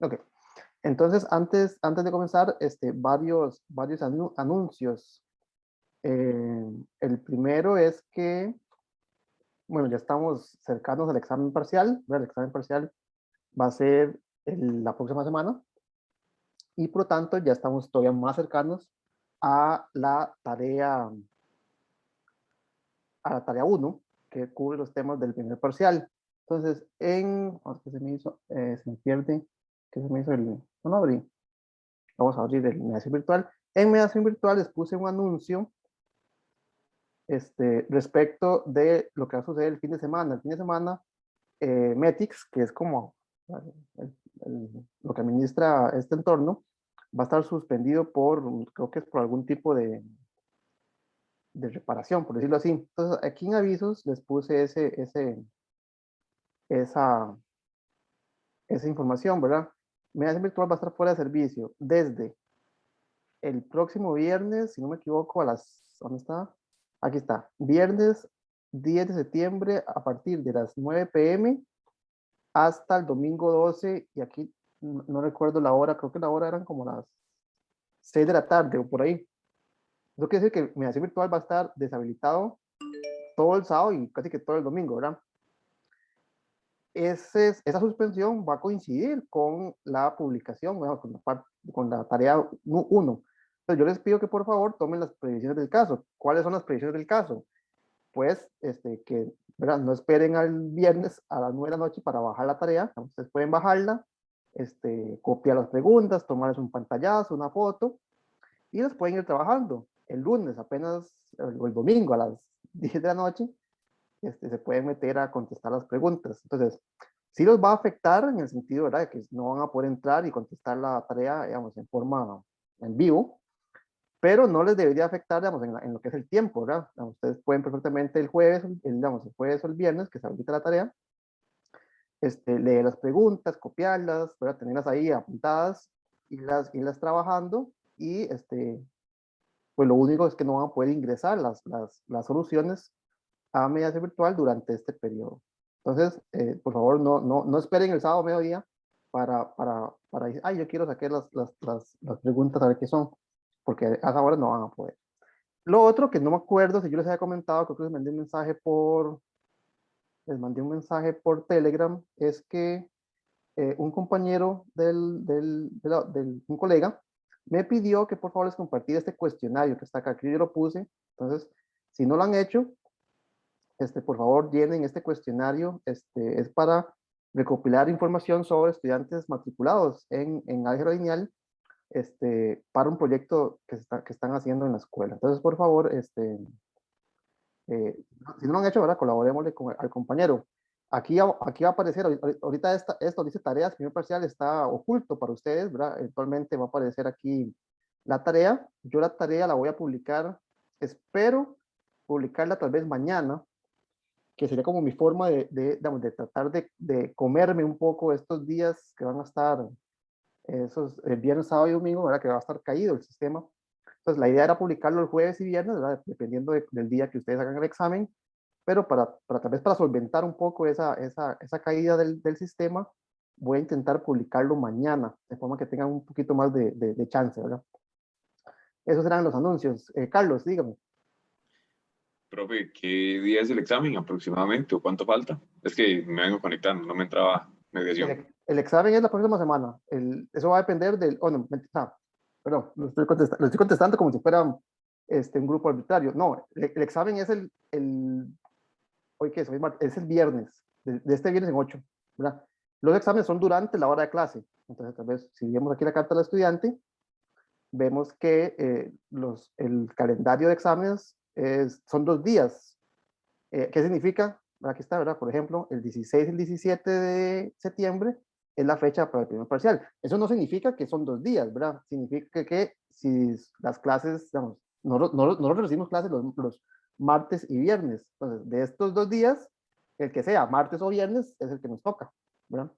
Ok. Entonces, antes de comenzar, varios anuncios. El primero es que, bueno, ya estamos cercanos al examen parcial, ¿verdad? El examen parcial va a ser la próxima semana y por lo tanto ya estamos todavía más cercanos a la tarea 1, que cubre los temas del primer parcial. Entonces, ¿qué se me hizo? Se me pierde, ¿qué se me hizo? No lo abrí. Vamos a abrir el Mediación Virtual. En Mediación Virtual les puse un anuncio respecto de lo que va a suceder el fin de semana. El fin de semana, Metix, que es como lo que administra este entorno, va a estar suspendido creo que es por algún tipo de reparación, por decirlo así. Entonces, aquí en avisos les puse esa, esa información, ¿verdad? Mediación Virtual va a estar fuera de servicio desde el próximo viernes, si no me equivoco, ¿dónde está? Aquí está, viernes 10 de septiembre a partir de las 9 p.m. hasta el domingo 12, y aquí no recuerdo la hora, creo que la hora eran como las 6 de la tarde o por ahí. Eso quiere decir que Mediación Virtual va a estar deshabilitado todo el sábado y casi que todo el domingo, ¿verdad? Esa suspensión va a coincidir con la publicación, bueno, con la tarea 1. Entonces yo les pido que por favor tomen las previsiones del caso. ¿Cuáles son las previsiones del caso? Pues que, ¿verdad? No esperen al viernes a las 9 de la noche para bajar la tarea. Ustedes pueden bajarla, copiar las preguntas, tomarles un pantallazo, una foto, y las pueden ir trabajando. El lunes apenas, o el domingo a las 10 de la noche, se pueden meter a contestar las preguntas. Entonces, sí los va a afectar en el sentido, ¿verdad?, de que no van a poder entrar y contestar la tarea, digamos, en forma en vivo, pero no les debería afectar, digamos, en lo que es el tiempo, ¿verdad? Ustedes pueden perfectamente el jueves o el viernes, que se habilita la tarea, leer las preguntas, copiarlas, ¿verdad?, tenerlas ahí apuntadas, irlas trabajando, y pues lo único es que no van a poder ingresar las soluciones a mediación virtual durante este periodo. Entonces, por favor, no esperen el sábado mediodía para decir, ay, yo quiero sacar las preguntas a ver qué son, porque a esa hora no van a poder. Lo otro que no me acuerdo si yo les había comentado, creo que les mandé un mensaje por Telegram, es que un compañero un colega, me pidió que por favor les compartiera este cuestionario que está acá, que yo lo puse. Entonces, si no lo han hecho, por favor llenen este cuestionario. Es para recopilar información sobre estudiantes matriculados en álgebra lineal, para un proyecto que están haciendo en la escuela. Entonces, por favor, si no lo han hecho, ¿verdad?, colaborémosle al compañero. Aquí va a aparecer, ahorita esto dice tareas, primer parcial está oculto para ustedes, ¿verdad? Eventualmente va a aparecer aquí la tarea. Yo la tarea la voy a publicar, espero publicarla tal vez mañana, que sería como mi forma digamos, de tratar de comerme un poco estos días que van a estar, esos viernes, sábado y domingo, ¿verdad?, que va a estar caído el sistema. Entonces, la idea era publicarlo el jueves y viernes, ¿verdad?, dependiendo del día que ustedes hagan el examen, pero tal vez para solventar un poco esa caída del sistema, voy a intentar publicarlo mañana, de forma que tengan un poquito más de chance, ¿verdad? Esos serán los anuncios. Carlos, dígame. Profe, ¿qué día es el examen aproximadamente o cuánto falta? Es que me vengo conectando, no me entraba mediación. El examen es la próxima semana. Eso va a depender oh, no, perdón, lo estoy contestando como si fuera un grupo arbitrario. No, el examen es hoy qué es, es el viernes, de este viernes en 8, ¿verdad? Los exámenes son durante la hora de clase. Entonces, tal vez, si vemos aquí la carta del estudiante, vemos que el calendario de exámenes son 2 días. ¿Qué significa? Aquí está, ¿verdad? Por ejemplo, el 16 y el 17 de septiembre es la fecha para el primer parcial. Eso no significa que son 2 días, ¿verdad? Significa que si las clases, digamos, nosotros recibimos clases los martes y viernes. Entonces, de estos 2 días, el que sea martes o viernes es el que nos toca, ¿verdad?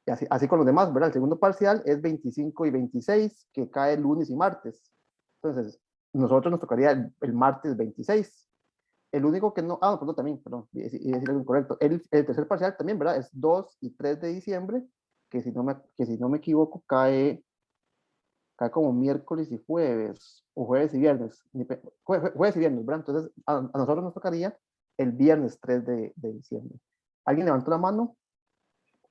Y así con los demás, ¿verdad? El segundo parcial es 25 y 26, que cae lunes y martes. Entonces, nosotros nos tocaría el martes 26. El único que no, perdón, también, perdón, y decir algo incorrecto. El tercer parcial también, ¿verdad? Es 2 y 3 de diciembre, que si no me equivoco cae como miércoles y jueves, o jueves y viernes, jueves y viernes, ¿verdad? Entonces a nosotros nos tocaría el viernes 3 de diciembre. ¿Alguien levantó la mano?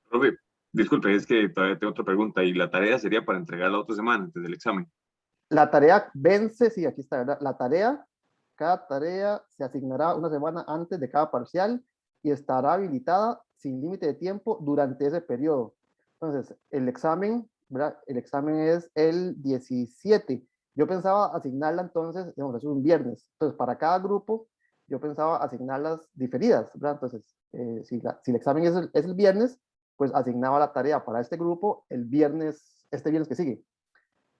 Profe, disculpe, es que todavía tengo otra pregunta. ¿Y la tarea sería para entregar la otra semana antes del examen? La tarea vence, sí, aquí está, ¿verdad? Cada tarea se asignará una semana antes de cada parcial y estará habilitada sin límite de tiempo durante ese periodo. Entonces, el examen, ¿verdad? El examen es el 17. Yo pensaba asignarla entonces, digamos, es un viernes. Entonces, para cada grupo, yo pensaba asignarlas diferidas, ¿verdad? Entonces, si el examen es el viernes, pues asignaba la tarea para este grupo el viernes, este viernes que sigue.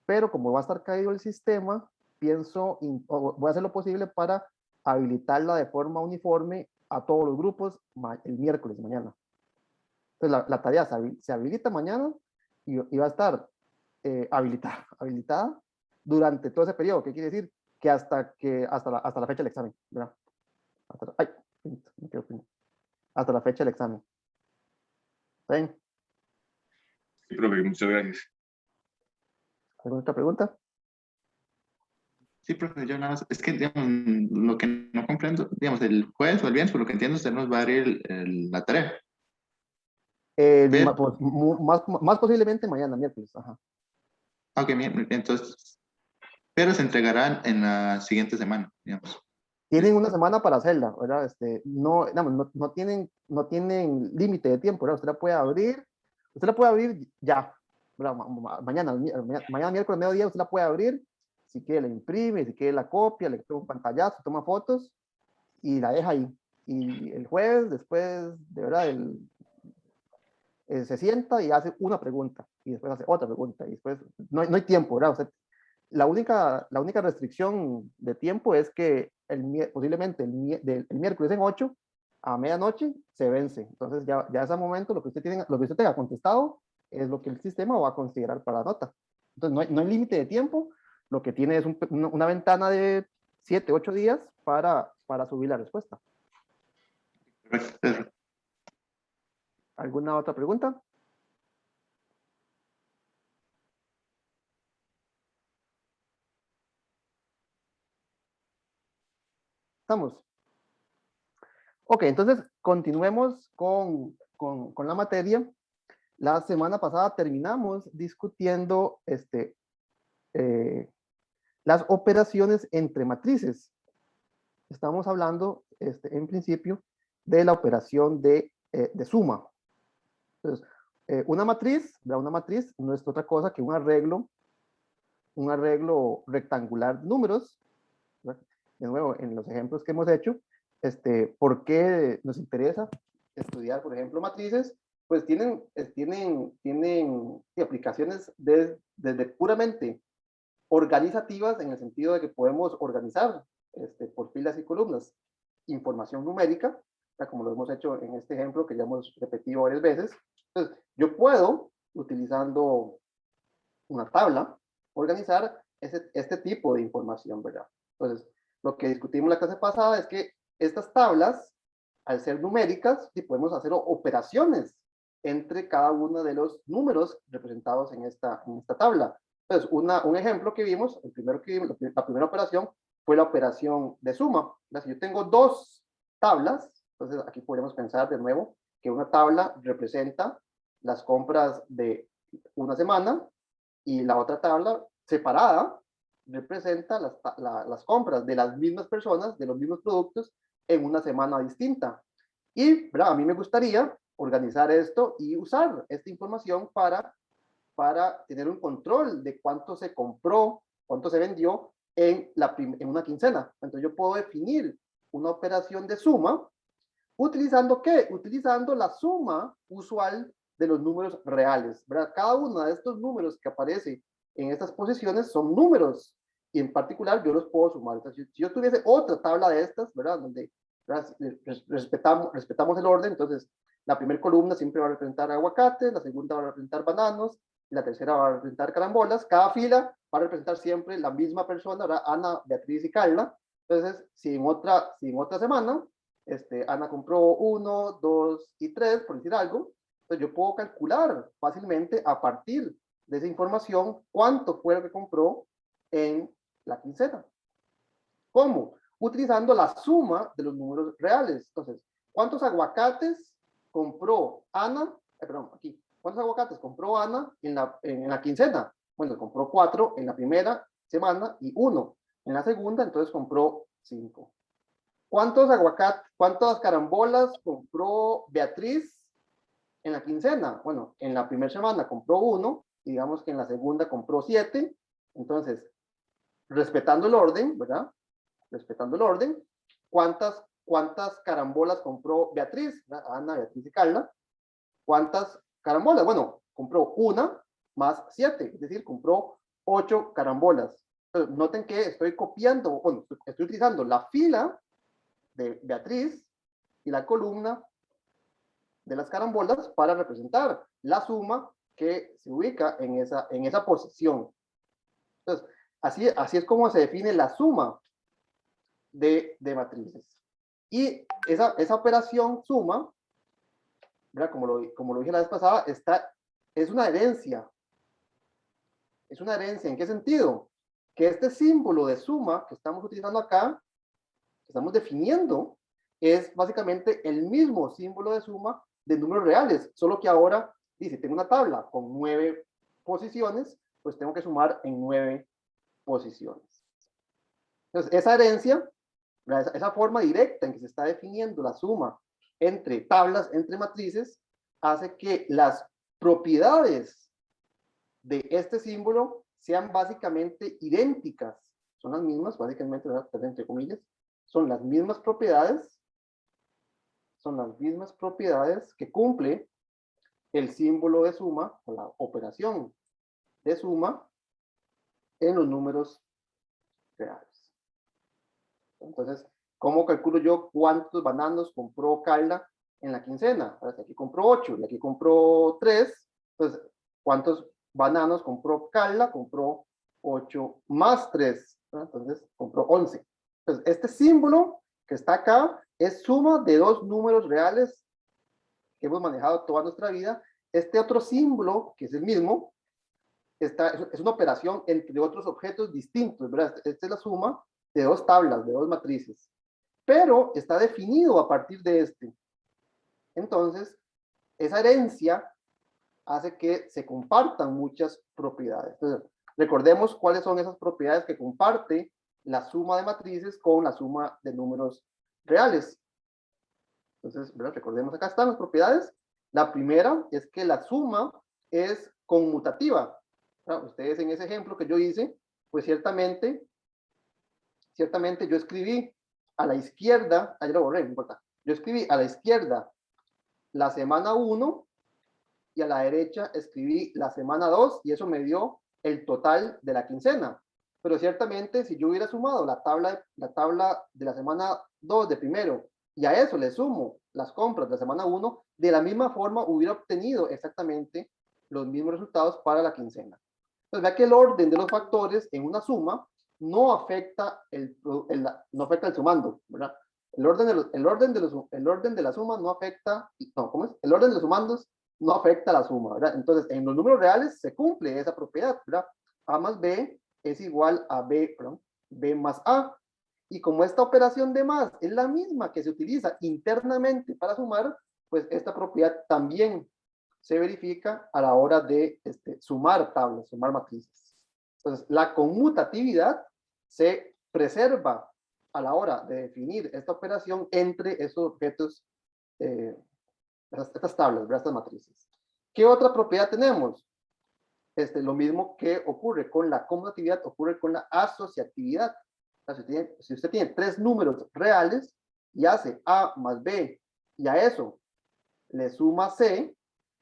Pero como va a estar caído el sistema, voy a hacer lo posible para habilitarla de forma uniforme a todos los grupos el miércoles mañana. Entonces la tarea se habilita mañana y va a estar habilitada durante todo ese periodo. ¿Qué quiere decir? Que hasta la fecha del examen, ¿verdad? Ay, me quedo hasta la fecha del examen. ¿Está bien? Sí, profe, muchas gracias. ¿Alguna otra pregunta? Sí, profe, yo nada más, es que, digamos, lo que no comprendo, digamos, el jueves o el viernes, por lo que entiendo, usted nos va a abrir la tarea. Pero, Pues, más posiblemente mañana, miércoles. Ajá. ok, bien, entonces, pero se entregarán en la siguiente semana, digamos. Tienen una semana para hacerla, ¿verdad? No tienen límite de tiempo, ¿verdad? Usted la puede abrir ya, ¿verdad? Mañana miércoles mediodía usted la puede abrir, si quiere la imprime, si quiere la copia, le toma un pantallazo, toma fotos y la deja ahí. Y el jueves, después, de verdad, se sienta y hace una pregunta, y después hace otra pregunta, y después no hay tiempo, ¿verdad? La única restricción de tiempo es que posiblemente el miércoles en 8 a medianoche se vence. Entonces ya a ese momento lo que usted tenga contestado es lo que el sistema va a considerar para la nota. Entonces no hay límite de tiempo, lo que tiene es una ventana de 7, 8 días para subir la respuesta. Perfecto. ¿Alguna otra pregunta? ¿Estamos? Ok, entonces continuemos con la materia. La semana pasada terminamos discutiendo las operaciones entre matrices. Estamos hablando en principio de la operación de suma. Entonces, una matriz no es otra cosa que un arreglo rectangular de números, ¿verdad? De nuevo, en los ejemplos que hemos hecho, ¿por qué nos interesa estudiar, por ejemplo, matrices? Pues tienen aplicaciones desde puramente organizativas, en el sentido de que podemos organizar por filas y columnas información numérica, como lo hemos hecho en este ejemplo que ya hemos repetido varias veces. Entonces, yo puedo, utilizando una tabla, organizar este tipo de información, ¿verdad? Entonces, lo que discutimos la clase pasada es que estas tablas, al ser numéricas, sí podemos hacer operaciones entre cada uno de los números representados en esta tabla. Entonces, un ejemplo que vimos, el primero que vimos, la primera operación fue la operación de suma. Si yo tengo dos tablas, entonces aquí podemos pensar de nuevo que una tabla representa las compras de una semana y la otra tabla separada representa las compras de las mismas personas, de los mismos productos, en una semana distinta. Y ¿verdad? A mí me gustaría organizar esto y usar esta información para tener un control de cuánto se compró, cuánto se vendió en una quincena. Entonces yo puedo definir una operación de suma utilizando ¿qué? Utilizando la suma usual de los números reales, ¿verdad? Cada uno de estos números que aparece en estas posiciones son números y en particular yo los puedo sumar. Entonces, si yo tuviese otra tabla de estas, ¿verdad? Donde respetamos el orden, entonces la primera columna siempre va a representar aguacates, la segunda va a representar bananos, y la tercera va a representar carambolas. Cada fila va a representar siempre la misma persona, ¿verdad? Ana, Beatriz y Carla. Entonces, si en otra semana Ana compró 1, 2 y 3, por decir algo, Entonces yo puedo calcular fácilmente a partir de esa información cuánto fue lo que compró en la quincena. ¿Cómo? Utilizando la suma de los números reales. Entonces, ¿cuántos aguacates compró Ana? Perdón, aquí. ¿Cuántos aguacates compró Ana en la quincena? Bueno, compró 4 en la primera semana y 1 en la segunda, entonces compró 5. ¿Cuántas carambolas compró Beatriz en la quincena? Bueno, en la primera semana compró 1, digamos que en la segunda compró 7, entonces, respetando el orden, ¿verdad? Respetando el orden, ¿cuántas carambolas compró Beatriz? Ana, Beatriz y Carla. ¿Cuántas carambolas? Bueno, compró 1 más 7, es decir, compró 8 carambolas. Entonces, noten que estoy copiando, bueno, estoy utilizando la fila de Beatriz y la columna de las carambolas para representar la suma que se ubica en esa posición. Entonces, así es como se define la suma de matrices. Y esa operación suma, ¿verdad? Como lo dije la vez pasada, es una herencia. Es una herencia, ¿en qué sentido? Que este símbolo de suma que estamos utilizando acá, que estamos definiendo, es básicamente el mismo símbolo de suma de números reales, solo que ahora, dice, tengo una tabla con 9 posiciones, pues tengo que sumar en 9 posiciones. Entonces, esa herencia, esa forma directa en que se está definiendo la suma entre tablas, entre matrices, hace que las propiedades de este símbolo sean básicamente idénticas. Son las mismas, básicamente, entre comillas, son las mismas propiedades que cumple el símbolo de suma o la operación de suma en los números reales. Entonces, ¿cómo calculo yo cuántos bananos compró Carla en la quincena? Aquí compró 8 y aquí compró 3. Entonces, ¿cuántos bananos compró Carla? Compró 8 más 3. Entonces, compró 11. Entonces, este símbolo que está acá es suma de 2 números reales que hemos manejado toda nuestra vida. Este otro símbolo, que es el mismo, es una operación entre otros objetos distintos, ¿verdad? Esta es la suma de 2 tablas, de 2 matrices, pero está definido a partir de este. Entonces, esa herencia hace que se compartan muchas propiedades. Entonces, recordemos cuáles son esas propiedades que comparte la suma de matrices con la suma de números reales. Entonces, ¿verdad? Recordemos, acá están las propiedades. La primera es que la suma es conmutativa. Ustedes en ese ejemplo que yo hice, pues ciertamente yo escribí a la izquierda, ayer lo borré, no importa, yo escribí a la izquierda la semana 1 y a la derecha escribí la semana 2 y eso me dio el total de la quincena. Pero ciertamente si yo hubiera sumado la tabla de la semana 2 de primero y a eso le sumo las compras de la semana 1, de la misma forma hubiera obtenido exactamente los mismos resultados para la quincena. Entonces vea que el orden de los factores en una suma no afecta el sumando, ¿verdad? El orden de la suma no afecta, no, ¿cómo es? El orden de los sumandos no afecta la suma, ¿verdad? Entonces, en los números reales se cumple esa propiedad, ¿verdad? A más B es igual a B más A. Y como esta operación de más es la misma que se utiliza internamente para sumar, pues esta propiedad también se verifica a la hora de sumar tablas, sumar matrices. Entonces, la conmutatividad se preserva a la hora de definir esta operación entre esos objetos, estas tablas, estas matrices. ¿Qué otra propiedad tenemos? Lo mismo que ocurre con la conmutatividad, ocurre con la asociatividad. Si usted tiene 3 números reales y hace A más B y a eso le suma C,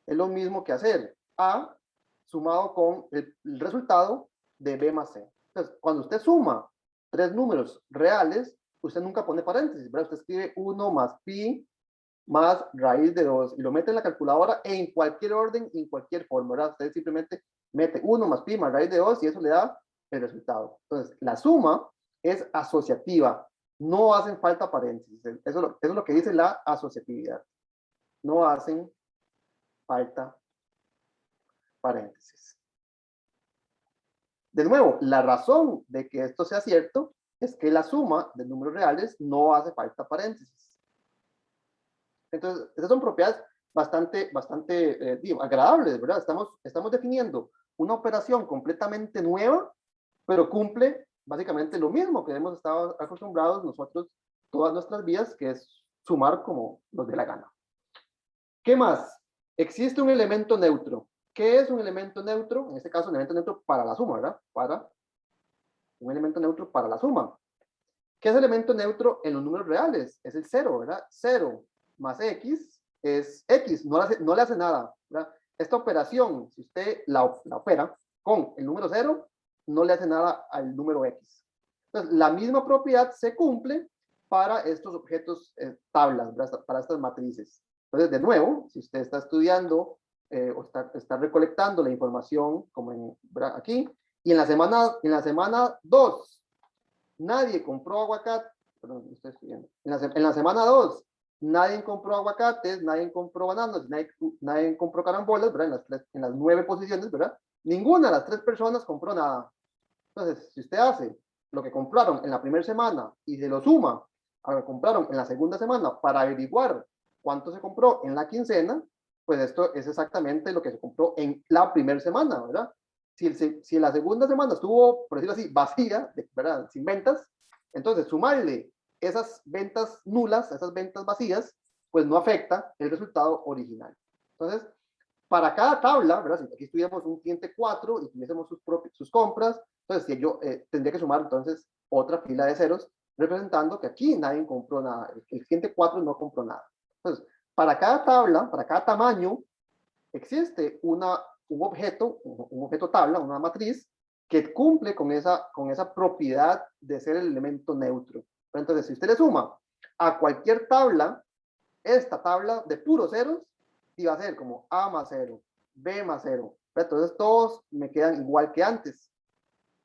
es lo mismo que hacer A sumado con el resultado de B más C. Entonces, cuando usted suma 3 números reales, usted nunca pone paréntesis, ¿verdad? Usted escribe 1 más pi más raíz de 2 y lo mete en la calculadora en cualquier orden y en cualquier forma, ¿verdad? Usted simplemente mete 1 más pi más raíz de 2 y eso le da el resultado. Entonces, la suma es asociativa, no hacen falta paréntesis. Eso es lo que dice la asociatividad. No hacen falta paréntesis. De nuevo, la razón de que esto sea cierto es que la suma de números reales no hace falta paréntesis. Entonces, esas son propiedades bastante agradables, ¿verdad? Estamos definiendo una operación completamente nueva, pero cumple básicamente lo mismo que hemos estado acostumbrados nosotros todas nuestras vidas, que es sumar como nos dé la gana. ¿Qué más? Existe un elemento neutro. ¿Qué es un elemento neutro? En este caso, un elemento neutro para la suma, ¿verdad? Un elemento neutro para la suma. ¿Qué es elemento neutro en los números reales? Es el 0, ¿verdad? 0 más x es x, no le hace nada, ¿verdad? Esta operación, si usted la opera con el número 0, no le hace nada al número x. Entonces, la misma propiedad se cumple para estos objetos tablas, ¿verdad? Para estas matrices. Entonces, de nuevo, si usted está estudiando o está recolectando la información, como ¿verdad? Aquí, y en la semana 2, nadie compró aguacate, perdón, estoy estudiando. En la semana 2, nadie compró aguacates, nadie compró bananas, nadie compró carambolas, ¿verdad? En las 9 posiciones, ¿verdad? Ninguna de las 3 personas compró nada. Entonces, si usted hace lo que compraron en la primera semana y se lo suma a lo que compraron en la segunda semana para averiguar cuánto se compró en la quincena, pues esto es exactamente lo que se compró en la primera semana, ¿verdad? Si la segunda semana estuvo, por decirlo así, vacía, ¿verdad? Sin ventas, entonces sumarle esas ventas nulas, esas ventas vacías, pues no afecta el resultado original. Entonces, para cada tabla, ¿verdad? Si aquí tuviéramos un cliente 4 y tuviésemos sus compras, entonces si yo tendría que sumar entonces otra fila de ceros, representando que aquí nadie compró nada, el cliente 4 no compró nada. Entonces, para cada tabla, para cada tamaño, existe un objeto tabla, una matriz, que cumple con esa propiedad de ser el elemento neutro. Entonces, si usted le suma a cualquier tabla, esta tabla de puros ceros, y va a ser como A más 0, B más 0. Entonces, todos me quedan igual que antes.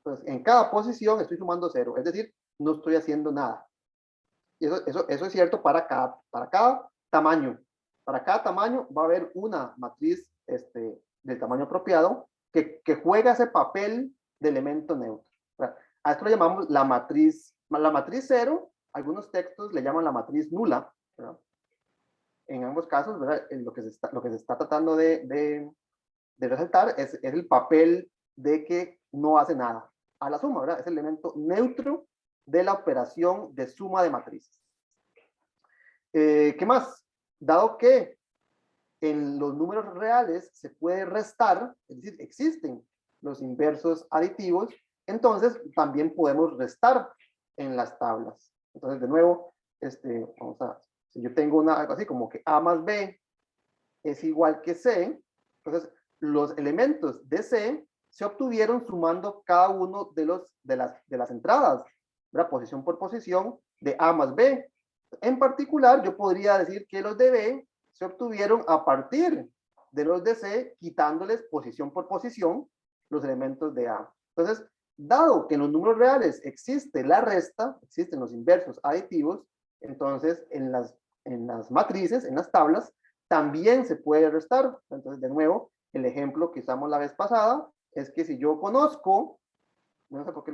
Entonces, en cada posición estoy sumando 0, es decir, no estoy haciendo nada. Y eso es cierto para cada tamaño. Para cada tamaño va a haber una matriz del tamaño apropiado que juega ese papel de elemento neutro. A esto lo llamamos la matriz 0. Algunos textos le llaman la matriz nula, ¿verdad? En ambos casos, ¿verdad? Lo que se está tratando de resaltar es el papel de que no hace nada a la suma, ¿verdad? Es el elemento neutro de la operación de suma de matrices. ¿Qué más? Dado que en los números reales se puede restar, es decir, existen los inversos aditivos, entonces también podemos restar en las tablas. Entonces, de nuevo, si yo tengo algo así como que A más B es igual que C, entonces los elementos de C se obtuvieron sumando cada uno de las entradas, ¿verdad? Posición por posición de A más B. En particular, yo podría decir que los de B se obtuvieron a partir de los de C, quitándoles posición por posición los elementos de A. Entonces, dado que en los números reales existe la resta, existen los inversos aditivos, entonces en las matrices, en las tablas, también se puede restar. Entonces, de nuevo, el ejemplo que usamos la vez pasada es que si yo conozco, no sé por qué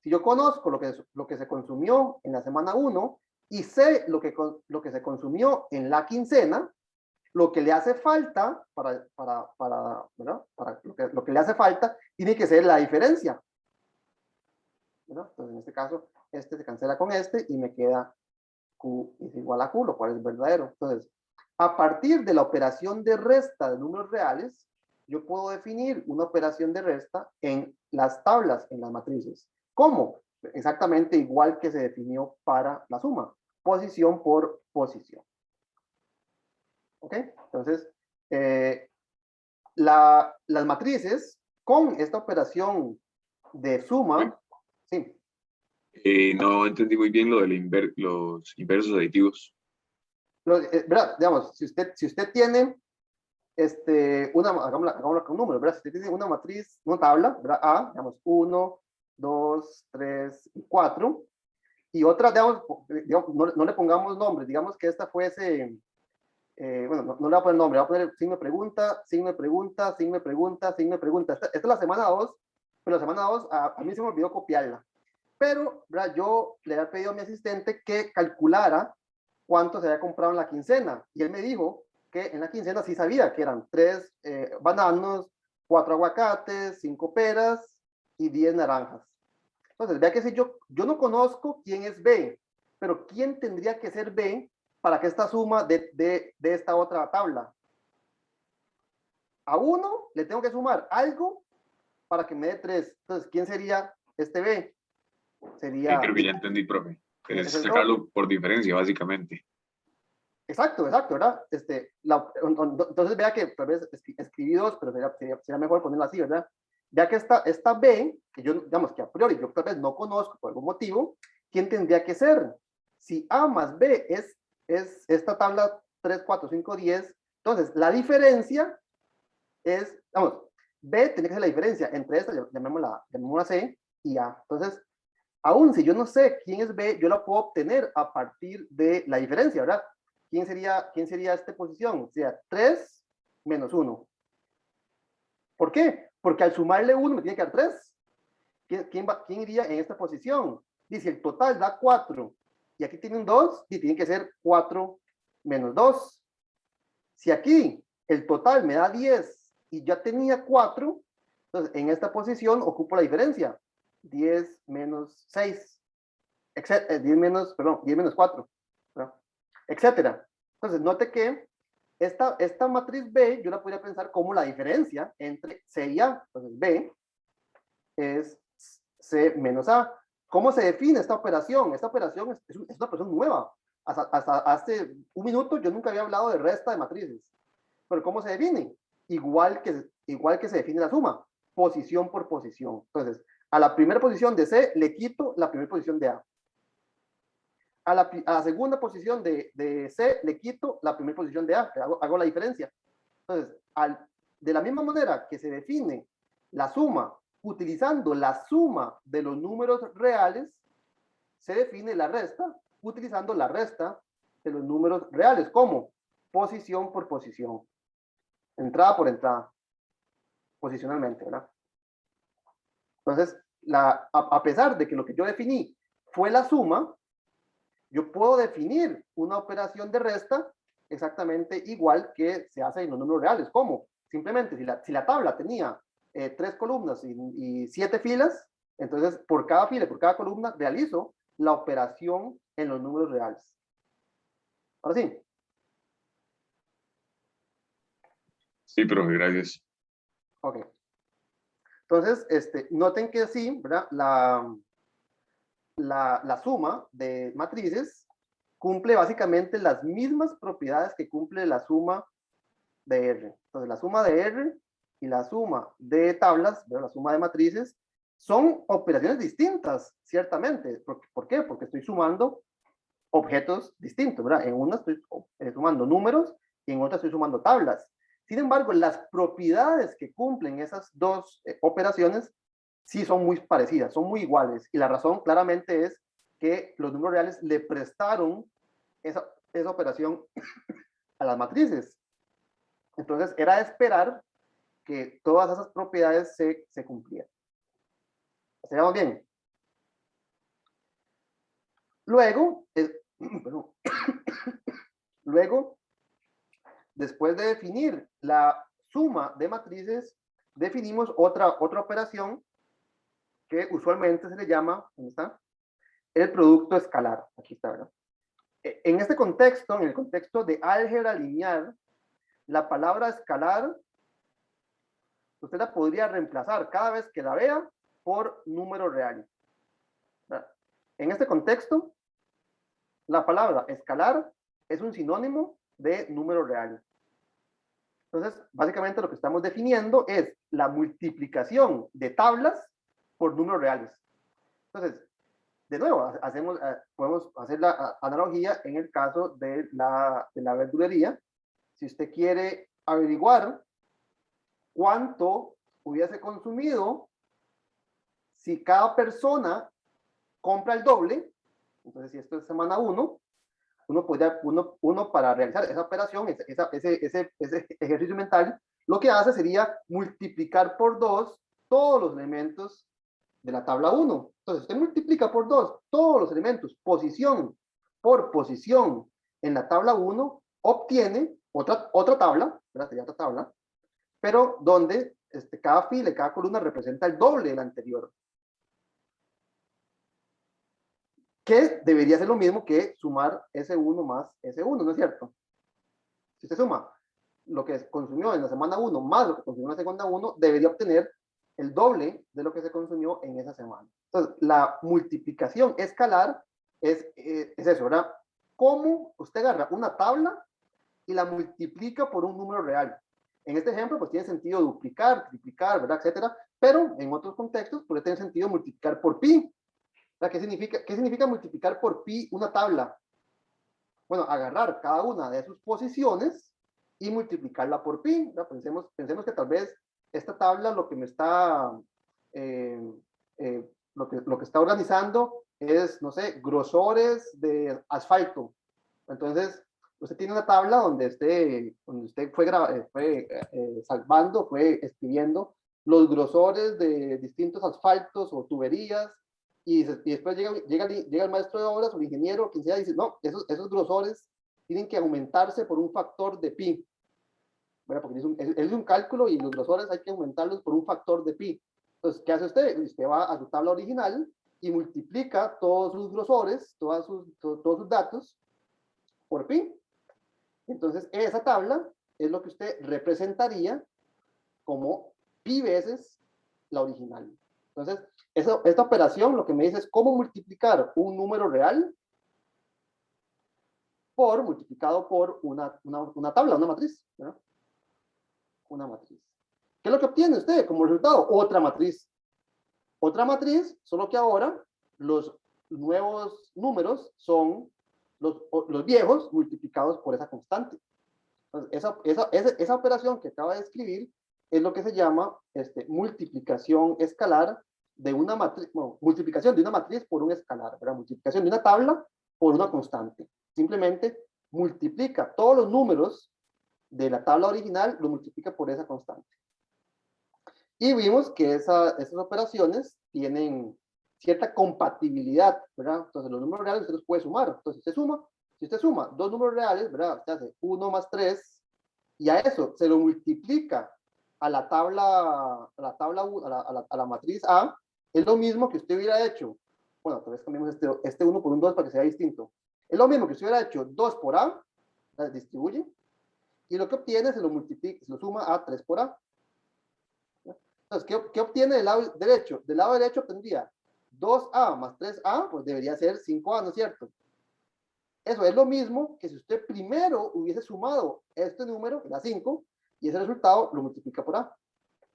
si yo conozco lo que se consumió en la semana 1 y sé lo que se consumió en la quincena, lo que le hace falta ¿verdad? Lo que le hace falta tiene que ser la diferencia, ¿verdad? Entonces, en este caso, este se cancela con este y me queda Q es igual a Q, lo cual es verdadero. Entonces, a partir de la operación de resta de números reales, yo puedo definir una operación de resta en las tablas, en las matrices. ¿Cómo? Exactamente igual que se definió para la suma, posición por posición. ¿Ok? Entonces, las matrices con esta operación de suma, sí. No entendí muy bien lo de los inversos aditivos. ¿Verdad? Digamos, si usted tiene hagámoslo con números, ¿verdad? Si usted tiene una matriz, una tabla, ¿verdad? A, digamos, 1, 2, 3 y 4, y otra, digamos no le pongamos nombres, digamos que esta fuese bueno, no le voy a poner nombre, voy a poner signo de pregunta, signo de pregunta, signo de pregunta, signo de pregunta. Esta es la semana 2, pero la semana 2 a mí se me olvidó copiarla. Pero, ¿verdad? Yo le había pedido a mi asistente que calculara cuánto se había comprado en la quincena. Y él me dijo que en la quincena sí sabía que eran 3 bananos, 4 aguacates, 5 peras y 10 naranjas. Entonces, vea que si yo no conozco quién es B, pero quién tendría que ser B para que esta suma de esta otra tabla. A 1 le tengo que sumar algo para que me dé 3. Entonces, ¿quién sería este B? Sería... Sí, creo que ya entendí, profe. Es el sacarlo por diferencia, básicamente. Exacto, ¿verdad? Entonces vea que tal vez escribí 2, pero sería mejor ponerlo así, ¿verdad? Ya que esta B, que yo, digamos que a priori yo tal vez no conozco por algún motivo, ¿quién tendría que ser? Si A más B es esta tabla 3, 4, 5, 10, entonces la diferencia es, vamos, B tiene que ser la diferencia entre esta, llamémosla C, y A. Entonces, aún si yo no sé quién es B, yo la puedo obtener a partir de la diferencia, ¿verdad? ¿Quién sería esta posición? O sea, 3 menos 1. ¿Por qué? Porque al sumarle 1 me tiene que dar 3. ¿Quién iría en esta posición? Dice, el total da 4. Y aquí tiene un 2 y tiene que ser 4 menos 2. Si aquí el total me da 10 y ya tenía 4, entonces en esta posición ocupo la diferencia. 10 menos 6. 10 menos 4. ¿no? Etcétera. Entonces, note que esta matriz B yo la podría pensar como la diferencia entre C y A. Entonces, B es C menos A. ¿Cómo se define esta operación? Esta operación es una operación nueva. Hasta hace un minuto yo nunca había hablado de resta de matrices. Pero ¿cómo se define? Igual que se define la suma, posición por posición. Entonces, a la primera posición de C le quito la primera posición de A. A la segunda posición de C le quito la primera posición de A, hago la diferencia. Entonces, de la misma manera que se define la suma utilizando la suma de los números reales, se define la resta utilizando la resta de los números reales. ¿Cómo? Posición por posición. Entrada por entrada. Posicionalmente, ¿verdad? Entonces, a pesar de que lo que yo definí fue la suma, yo puedo definir una operación de resta exactamente igual que se hace en los números reales. ¿Cómo? Simplemente, si la tabla tenía 3 columnas y 7 filas, entonces por cada fila y por cada columna realizo la operación en los números reales. Ahora sí. Sí, profe, gracias. Ok. Entonces, noten que sí, ¿verdad? La suma de matrices cumple básicamente las mismas propiedades que cumple la suma de R. Entonces, la suma de R y la suma de tablas, ¿verdad? La suma de matrices, son operaciones distintas, ciertamente. ¿Por qué? Porque estoy sumando objetos distintos, ¿verdad? En una estoy sumando números y en otra estoy sumando tablas. Sin embargo, las propiedades que cumplen esas dos operaciones sí son muy parecidas, son muy iguales. Y la razón claramente es que los números reales le prestaron esa operación a las matrices. Entonces, era de esperar que todas esas propiedades se cumplieran. ¿Estamos bien? Luego, luego, después de definir la suma de matrices, definimos otra operación que usualmente se le llama, ¿dónde está? El producto escalar. Aquí está, ¿verdad? En este contexto, en el contexto de álgebra lineal, la palabra escalar, usted la podría reemplazar cada vez que la vea por número real. En este contexto, la palabra escalar es un sinónimo de número real. Entonces, básicamente lo que estamos definiendo es la multiplicación de tablas por números reales. Entonces, de nuevo, podemos hacer la analogía en el caso de la verdulería. Si usted quiere averiguar cuánto hubiese consumido si cada persona compra el doble, entonces si esto es semana 1, uno para realizar esa operación, ese ejercicio mental, lo que hace sería multiplicar por 2 todos los elementos de la tabla 1. Entonces, usted multiplica por 2 todos los elementos, posición por posición en la tabla 1, obtiene otra tabla, ¿verdad? Sería otra tabla, pero donde cada fila y cada columna representa el doble de la anterior. Que debería ser lo mismo que sumar S1 más S1, ¿no es cierto? Si usted suma lo que consumió en la semana 1 más lo que consumió en la segunda 1, debería obtener el doble de lo que se consumió en esa semana. Entonces, la multiplicación escalar es eso, ¿verdad? Cómo usted agarra una tabla y la multiplica por un número real. En este ejemplo, pues tiene sentido duplicar, triplicar, ¿verdad? Etcétera. Pero en otros contextos puede tener sentido multiplicar por pi. ¿Qué significa multiplicar por pi una tabla? Bueno, agarrar cada una de sus posiciones y multiplicarla por pi. Pensemos que tal vez esta tabla lo que me está, lo que está organizando es, no sé, grosores de asfalto. Entonces, usted tiene una tabla donde usted fue salvando, fue escribiendo los grosores de distintos asfaltos o tuberías, y después llega el maestro de obras o el ingeniero, quien sea, y dice, no, esos grosores tienen que aumentarse por un factor de pi. ¿Verdad? Porque es un cálculo y los grosores hay que aumentarlos por un factor de pi. Entonces, ¿qué hace usted? Usted va a su tabla original y multiplica todos sus grosores, todos sus datos, por pi. Entonces, esa tabla es lo que usted representaría como pi veces la original. Entonces, esta operación lo que me dice es cómo multiplicar un número real multiplicado por una tabla, una matriz, ¿verdad? Una matriz. ¿Qué es lo que obtiene usted como resultado? Otra matriz. Otra matriz, solo que ahora los nuevos números son los viejos multiplicados por esa constante. Entonces, esa operación que acaba de escribir es lo que se llama multiplicación escalar de una matriz, bueno, multiplicación de una matriz por un escalar, ¿verdad? Multiplicación de una tabla por una constante. Simplemente multiplica todos los números de la tabla original, lo multiplica por esa constante. Y vimos que esas operaciones tienen cierta compatibilidad, ¿verdad? Entonces, los números reales usted los puede sumar. Entonces, si usted suma dos números reales, ¿verdad? Usted hace 1 más 3, y a eso se lo multiplica a la matriz A, es lo mismo que usted hubiera hecho. Bueno, tal vez cambiemos este 1 por un 2 para que sea distinto. Es lo mismo que usted hubiera hecho 2 por A, distribuye, y lo que obtiene se lo multiplica, se lo suma a 3 por A. Entonces, ¿qué obtiene del lado derecho? Del lado derecho obtendría 2A más 3A, pues debería ser 5A, ¿no es cierto? Eso es lo mismo que si usted primero hubiese sumado este número, era 5, y ese resultado lo multiplica por A.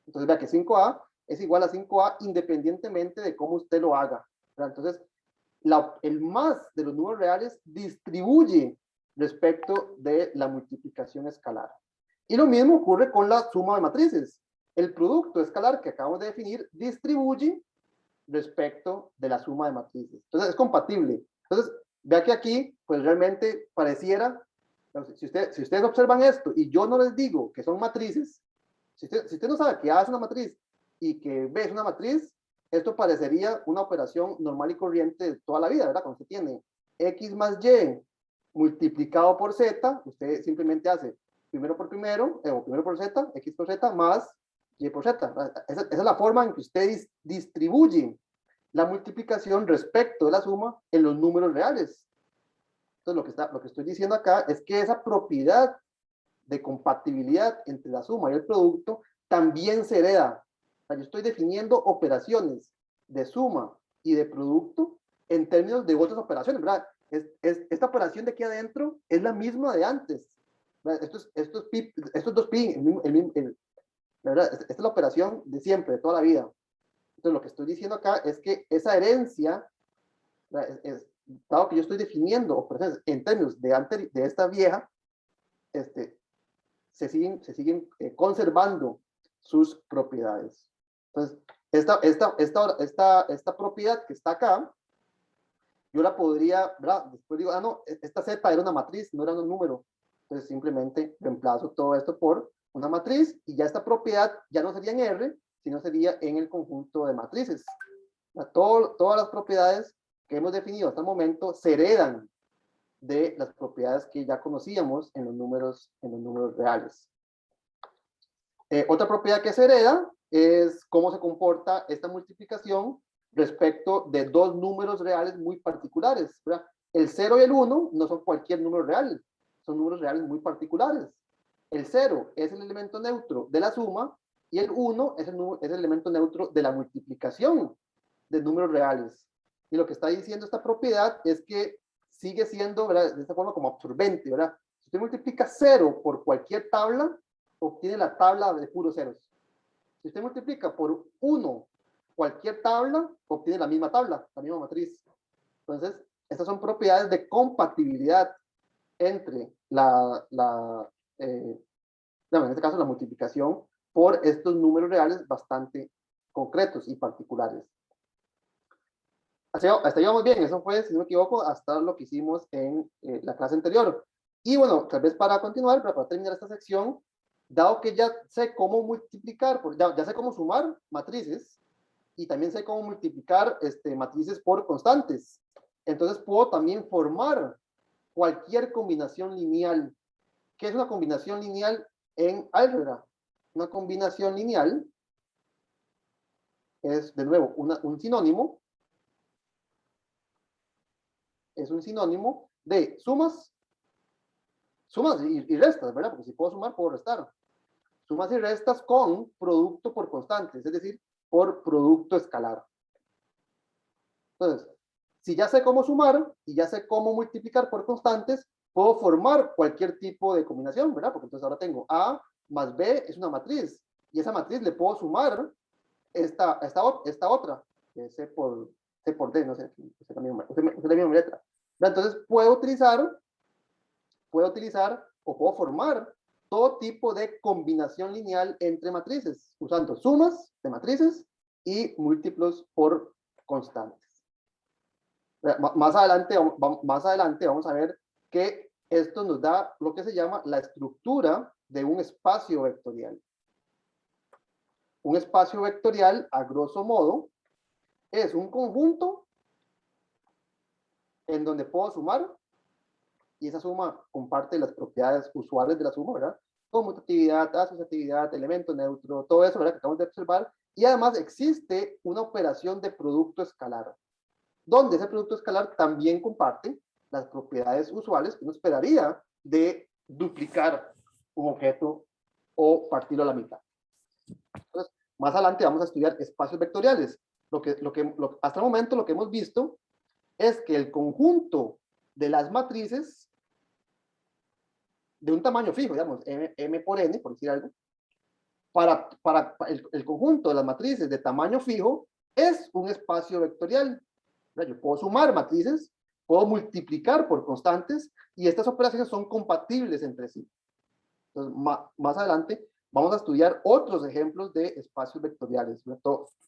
Entonces, vea que 5A es igual a 5A independientemente de cómo usted lo haga, ¿verdad? Entonces, el más de los números reales distribuye respecto de la multiplicación escalar. Y lo mismo ocurre con la suma de matrices. El producto escalar que acabamos de definir distribuye respecto de la suma de matrices. Entonces, es compatible. Entonces, vea que aquí, pues realmente pareciera, si ustedes observan esto y yo no les digo que son matrices, si usted no sabe que A es una matriz y que B es una matriz, esto parecería una operación normal y corriente de toda la vida, ¿verdad? Cuando usted tiene X más Y multiplicado por Z, usted simplemente hace primero por primero, o primero por Z, X por Z, más Y por Z. Esa es la forma en que usted distribuye la multiplicación respecto de la suma en los números reales. Entonces, lo que estoy diciendo acá es que esa propiedad de compatibilidad entre la suma y el producto también se hereda. O sea, yo estoy definiendo operaciones de suma y de producto en términos de otras operaciones, ¿verdad? Esta operación de aquí adentro es la misma de antes. Estos dos pi, ¿verdad? Esta es la operación de siempre, de toda la vida. Entonces, lo que estoy diciendo acá es que esa herencia, dado que yo estoy definiendo operaciones en términos de esta vieja, se siguen conservando sus propiedades. Entonces, esta propiedad que está acá yo la podría, ¿verdad? Después digo, no, esta Z era una matriz, no era un número. Entonces simplemente reemplazo todo esto por una matriz y ya esta propiedad ya no sería en R, sino sería en el conjunto de matrices. Todas las propiedades que hemos definido hasta el momento se heredan de las propiedades que ya conocíamos en los números reales. Otra propiedad que se hereda es cómo se comporta esta multiplicación respecto de dos números reales muy particulares, ¿verdad? El 0 y el 1 no son cualquier número real, son números reales muy particulares. El 0 es el elemento neutro de la suma y el 1 es el elemento neutro de la multiplicación de números reales. Y lo que está diciendo esta propiedad es que sigue siendo, ¿verdad?, de esta forma como absorbente, ¿verdad? Si usted multiplica 0 por cualquier tabla, obtiene la tabla de puros ceros. Si usted multiplica por 1 cualquier tabla, obtiene la misma tabla, la misma matriz. Entonces, estas son propiedades de compatibilidad entre en este caso, la multiplicación por estos números reales bastante concretos y particulares. Hasta ahí vamos bien, eso fue, si no me equivoco, hasta lo que hicimos en la clase anterior. Y bueno, tal vez para continuar, para terminar esta sección, dado que ya sé cómo multiplicar, ya sé cómo sumar matrices, y también sé cómo multiplicar matrices por constantes, entonces puedo también formar cualquier combinación lineal. ¿Qué es una combinación lineal en álgebra? Una combinación lineal es, de nuevo, un sinónimo. Es un sinónimo de sumas y restas, ¿verdad? Porque si puedo sumar, puedo restar. Sumas y restas con producto por constantes, es decir, por producto escalar. Entonces, si ya sé cómo sumar y ya sé cómo multiplicar por constantes, puedo formar cualquier tipo de combinación, ¿verdad? Porque entonces ahora tengo A más B es una matriz, y esa matriz le puedo sumar esta otra, que es C por D, no sé, es la misma letra. Entonces puedo utilizar o puedo formar todo tipo de combinación lineal entre matrices, usando sumas de matrices y múltiplos por constantes. Más adelante vamos a ver que esto nos da lo que se llama la estructura de un espacio vectorial. Un espacio vectorial, a grosso modo, es un conjunto en donde puedo sumar, y esa suma comparte las propiedades usuales de la suma, ¿verdad? Conmutatividad, asociatividad, elemento neutro, todo eso, ¿verdad?, que acabamos de observar. Y además existe una operación de producto escalar, donde ese producto escalar también comparte las propiedades usuales que uno esperaría de duplicar un objeto o partirlo a la mitad. Entonces, más adelante vamos a estudiar espacios vectoriales. Hasta el momento lo que hemos visto es que el conjunto de las matrices de un tamaño fijo, digamos, m por n, por decir algo, para el conjunto de las matrices de tamaño fijo es un espacio vectorial. Yo puedo sumar matrices, puedo multiplicar por constantes, y estas operaciones son compatibles entre sí. Entonces, más adelante vamos a estudiar otros ejemplos de espacios vectoriales.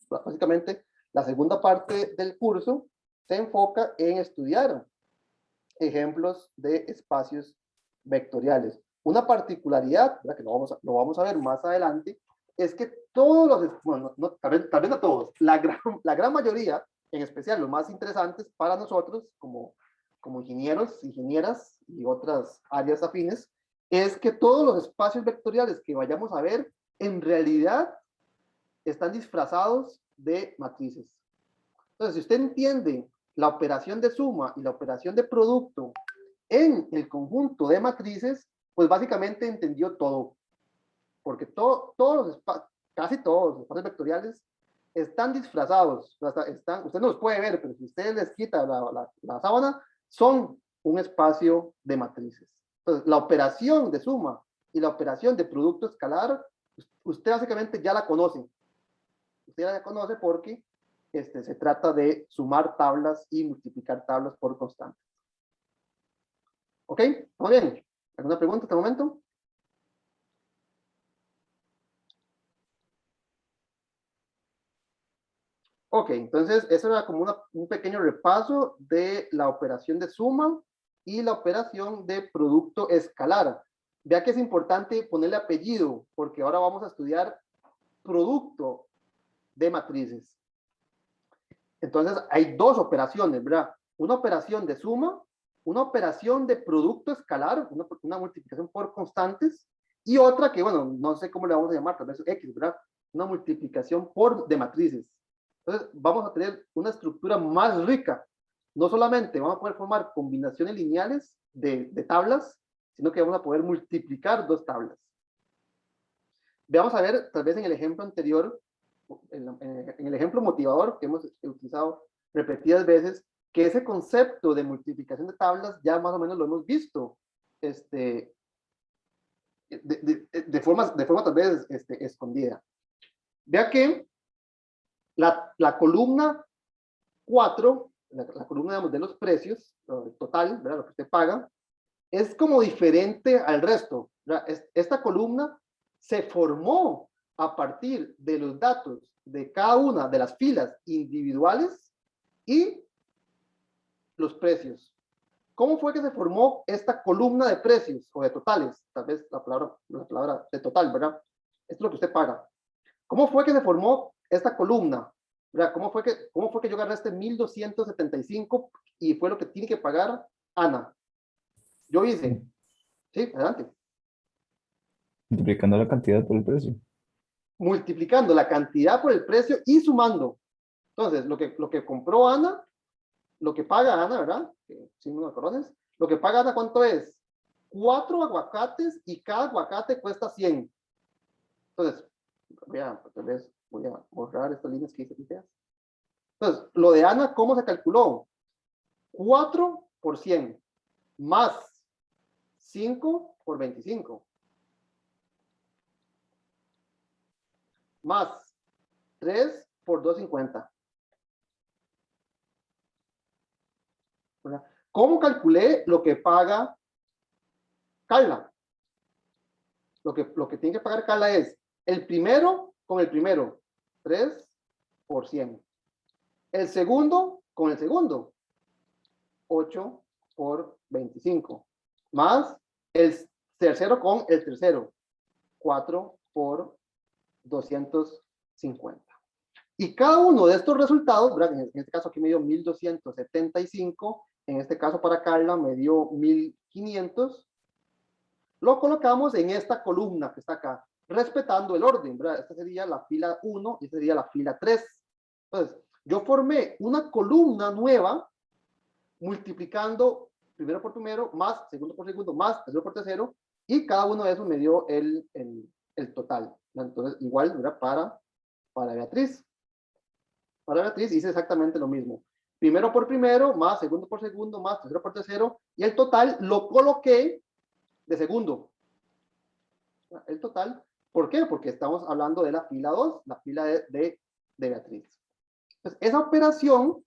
Básicamente, la segunda parte del curso se enfoca en estudiar ejemplos de espacios vectoriales. Una particularidad, ¿verdad?, que lo vamos a ver más adelante, es que todos los, bueno, tal vez no todos, la gran mayoría, en especial los más interesantes para nosotros como ingenieros, ingenieras y otras áreas afines, es que todos los espacios vectoriales que vayamos a ver en realidad están disfrazados de matrices. Entonces, si usted entiende la operación de suma y la operación de producto en el conjunto de matrices, pues básicamente entendió todo. Porque casi todos los espacios vectoriales están disfrazados. Usted no los puede ver, pero si usted les quita la sábana, son un espacio de matrices. Entonces, la operación de suma y la operación de producto escalar, usted básicamente ya la conoce. Usted ya la conoce porque se trata de sumar tablas y multiplicar tablas por constantes. ¿Ok? ¿Todo bien? ¿Alguna pregunta hasta el momento? Ok, entonces eso era como un pequeño repaso de la operación de suma y la operación de producto escalar. Vea que es importante ponerle apellido, porque ahora vamos a estudiar producto de matrices. Entonces hay dos operaciones, ¿verdad? Una operación de suma, una operación de producto escalar, una multiplicación por constantes, y otra que, bueno, no sé cómo le vamos a llamar, tal vez X, ¿verdad? Una multiplicación de matrices. Entonces vamos a tener una estructura más rica. No solamente vamos a poder formar combinaciones lineales de tablas, sino que vamos a poder multiplicar dos tablas. Vamos a ver, tal vez en el ejemplo anterior, en el ejemplo motivador que hemos utilizado repetidas veces, que ese concepto de multiplicación de tablas ya más o menos lo hemos visto de forma tal vez escondida. Vea que la columna 4, la columna digamos, de los precios, total, ¿verdad? Lo que usted paga, es como diferente al resto. Esta columna se formó a partir de los datos de cada una de las filas individuales y los precios. ¿Cómo fue que se formó esta columna de precios o de totales? Tal vez la palabra de total, ¿verdad? Esto es lo que usted paga. ¿Cómo fue que se formó esta columna? ¿Verdad? ¿Cómo fue que yo gané este 1,275 y fue lo que tiene que pagar Ana? Yo hice, sí, adelante. Multiplicando la cantidad por el precio. Multiplicando la cantidad por el precio y sumando. Entonces, lo que compró Ana, lo que paga Ana, ¿verdad? Sin macarrones. Lo que paga Ana, ¿cuánto es? 4 aguacates y cada aguacate cuesta 100. Entonces, tal vez voy a borrar estas líneas que hice aquí feas. Entonces, lo de Ana, ¿cómo se calculó? 4 por 100 más 5 por 25 más 3 por 250. ¿Cómo calculé lo que paga Carla? Lo que tiene que pagar Carla es el primero con el primero, 3 por 100. El segundo con el segundo, 8 por 25. Más el tercero con el tercero, 4 por 250. Y cada uno de estos resultados, ¿verdad? En este caso aquí me dio 1,275, en este caso para Carla me dio 1,500, lo colocamos en esta columna que está acá, respetando el orden, ¿verdad? Esta sería la fila 1 y esta sería la fila 3. Entonces, yo formé una columna nueva multiplicando primero por primero, más segundo por segundo, más tercero por tercero, y cada uno de esos me dio el total. Entonces, igual, ¿verdad? Para Beatriz. Para Beatriz hice exactamente lo mismo. Primero por primero, más segundo por segundo, más tercero por tercero, y el total lo coloqué de segundo. El total, ¿por qué? Porque estamos hablando de la fila 2, la fila de Beatriz. Entonces, esa operación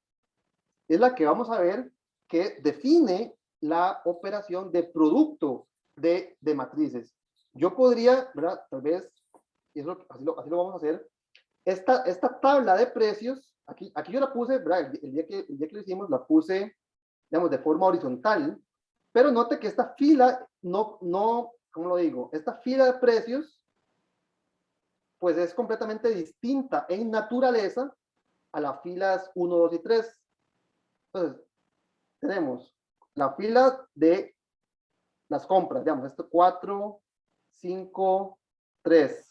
es la que vamos a ver que define la operación de producto de matrices. Yo podría, ¿verdad? Tal vez, y eso, así lo vamos a hacer, esta tabla de precios, aquí yo la puse, ¿verdad? El día que lo hicimos, la puse, digamos, de forma horizontal, pero note que esta fila, no, ¿cómo lo digo? Esta fila de precios, pues es completamente distinta en naturaleza a las filas 1, 2 y 3. Entonces, tenemos la fila de las compras, digamos, esto 4, 5, 3.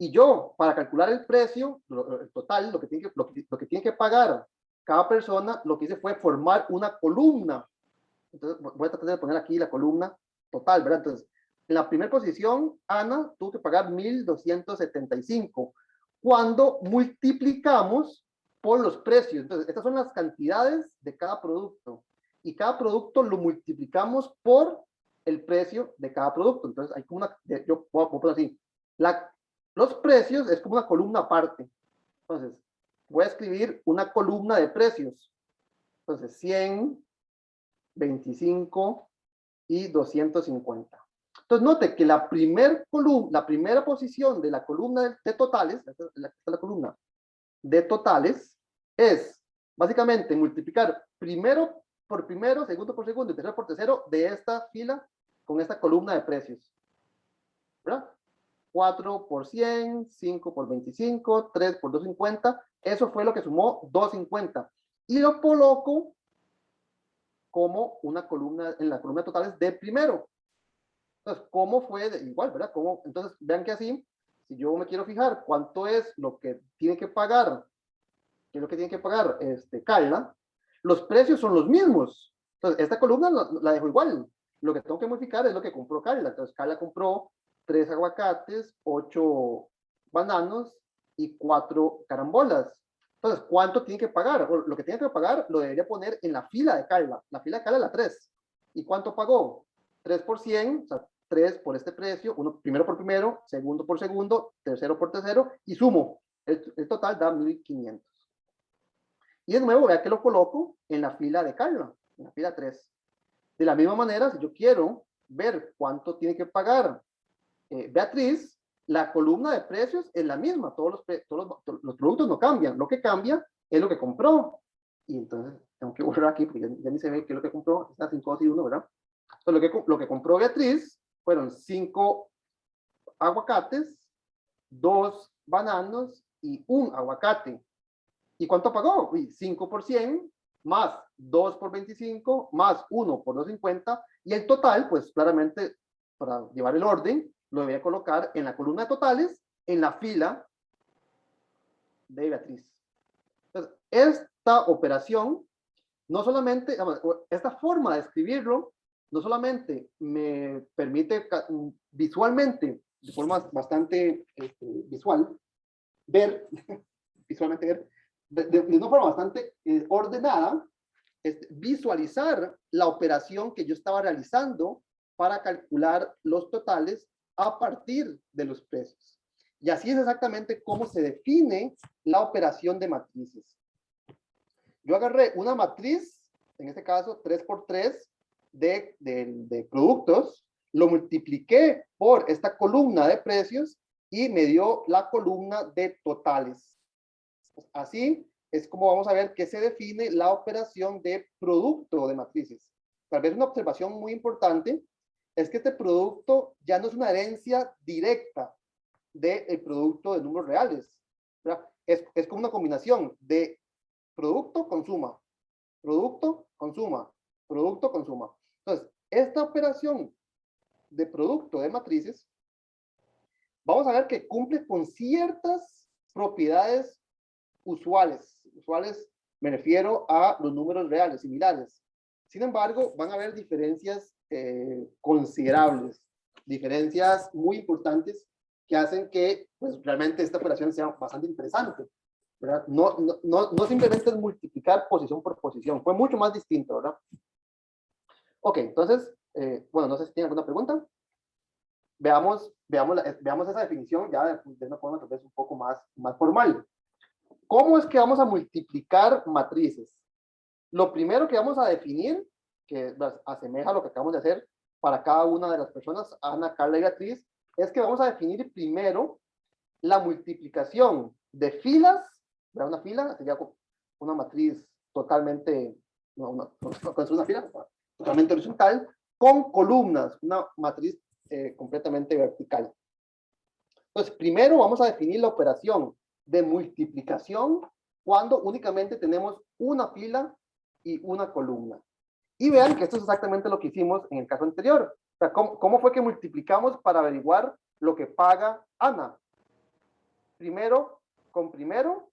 Y yo, para calcular el precio, el total, lo que tiene que pagar cada persona, lo que hice fue formar una columna. Entonces, voy a tratar de poner aquí la columna total, ¿verdad? Entonces, en la primera posición, Ana tuvo que pagar 1,275 cuando multiplicamos por los precios. Entonces, estas son las cantidades de cada producto. Y cada producto lo multiplicamos por el precio de cada producto. Entonces, hay como yo puedo poner así, los precios es como una columna aparte. Entonces, voy a escribir una columna de precios. Entonces, 100, 25 y 250. Entonces, note que la primera posición de la columna de totales, esta es la columna de totales es básicamente multiplicar primero por primero, segundo por segundo y tercero por tercero de esta fila con esta columna de precios, ¿verdad? 4 por 100, 5 por 25, 3 por 250, eso fue lo que sumó 250. Y lo coloco como una columna, en la columna de totales de primero. Entonces, ¿cómo fue? Igual, ¿verdad? ¿Cómo? Entonces, vean que así, si yo me quiero fijar cuánto es lo que tiene que pagar, qué es lo que tiene que pagar Carla, los precios son los mismos. Entonces, esta columna la dejo igual. Lo que tengo que modificar es lo que compró Carla. Entonces, Carla compró 3 aguacates, 8 bananos y 4 carambolas. Entonces, ¿cuánto tiene que pagar? Lo que tiene que pagar lo debería poner en la fila de Carla. La fila de Carla es la 3. ¿Y cuánto pagó? 3 por 100, o sea, 3 por este precio, primero por primero, segundo por segundo, tercero por tercero, y sumo. El total da 1500. Y de nuevo, vea que lo coloco en la fila de Carla, en la fila 3. De la misma manera, si yo quiero ver cuánto tiene que pagar Beatriz, la columna de precios es la misma, todos los productos no cambian, lo que cambia es lo que compró. Y entonces, tengo que borrar aquí, porque ya ni se ve qué es lo que compró, está 5, 2 y 1, ¿verdad? Entonces, lo que compró Beatriz fueron 5 aguacates, 2 bananos y 1 aguacate. ¿Y cuánto pagó? 5 por 100, más 2 por 25, más 1 por 250, y el total, pues claramente, para llevar el orden, lo voy a colocar en la columna de totales, en la fila de Beatriz. Entonces, esta operación, no solamente, esta forma de escribirlo, no solamente me permite visualmente, de forma bastante visual, ver, visualmente ver, de una forma bastante ordenada, visualizar la operación que yo estaba realizando para calcular los totales a partir de los precios. Y así es exactamente cómo se define la operación de matrices. Yo agarré una matriz, en este caso 3x3 de productos, lo multipliqué por esta columna de precios y me dio la columna de totales. Así es como vamos a ver que se define la operación de producto de matrices. Tal vez una observación muy importante es que este producto ya no es una herencia directa del producto de números reales. Es como una combinación de producto, consuma, producto, consuma, producto, consuma. Entonces, esta operación de producto de matrices, vamos a ver que cumple con ciertas propiedades usuales. Usuales me refiero a los números reales, similares. Sin embargo, van a haber diferencias considerables, diferencias muy importantes que hacen que pues, realmente esta operación sea bastante interesante. ¿Verdad? No simplemente es multiplicar posición por posición, fue mucho más distinto, ¿verdad? Ok, entonces, bueno, no sé si tienen alguna pregunta. Veamos esa definición ya de una forma tal vez un poco más formal. ¿Cómo es que vamos a multiplicar matrices? Lo primero que vamos a definir, que asemeja a lo que acabamos de hacer para cada una de las personas, Ana, Carla y Beatriz, es que vamos a definir primero la multiplicación de filas. Una fila sería una matriz totalmente, una fila totalmente horizontal, con columnas, una matriz completamente vertical. Entonces, primero vamos a definir la operación de multiplicación cuando únicamente tenemos una fila y una columna. Y vean que esto es exactamente lo que hicimos en el caso anterior. O sea, ¿cómo fue que multiplicamos para averiguar lo que paga Ana? Primero con primero,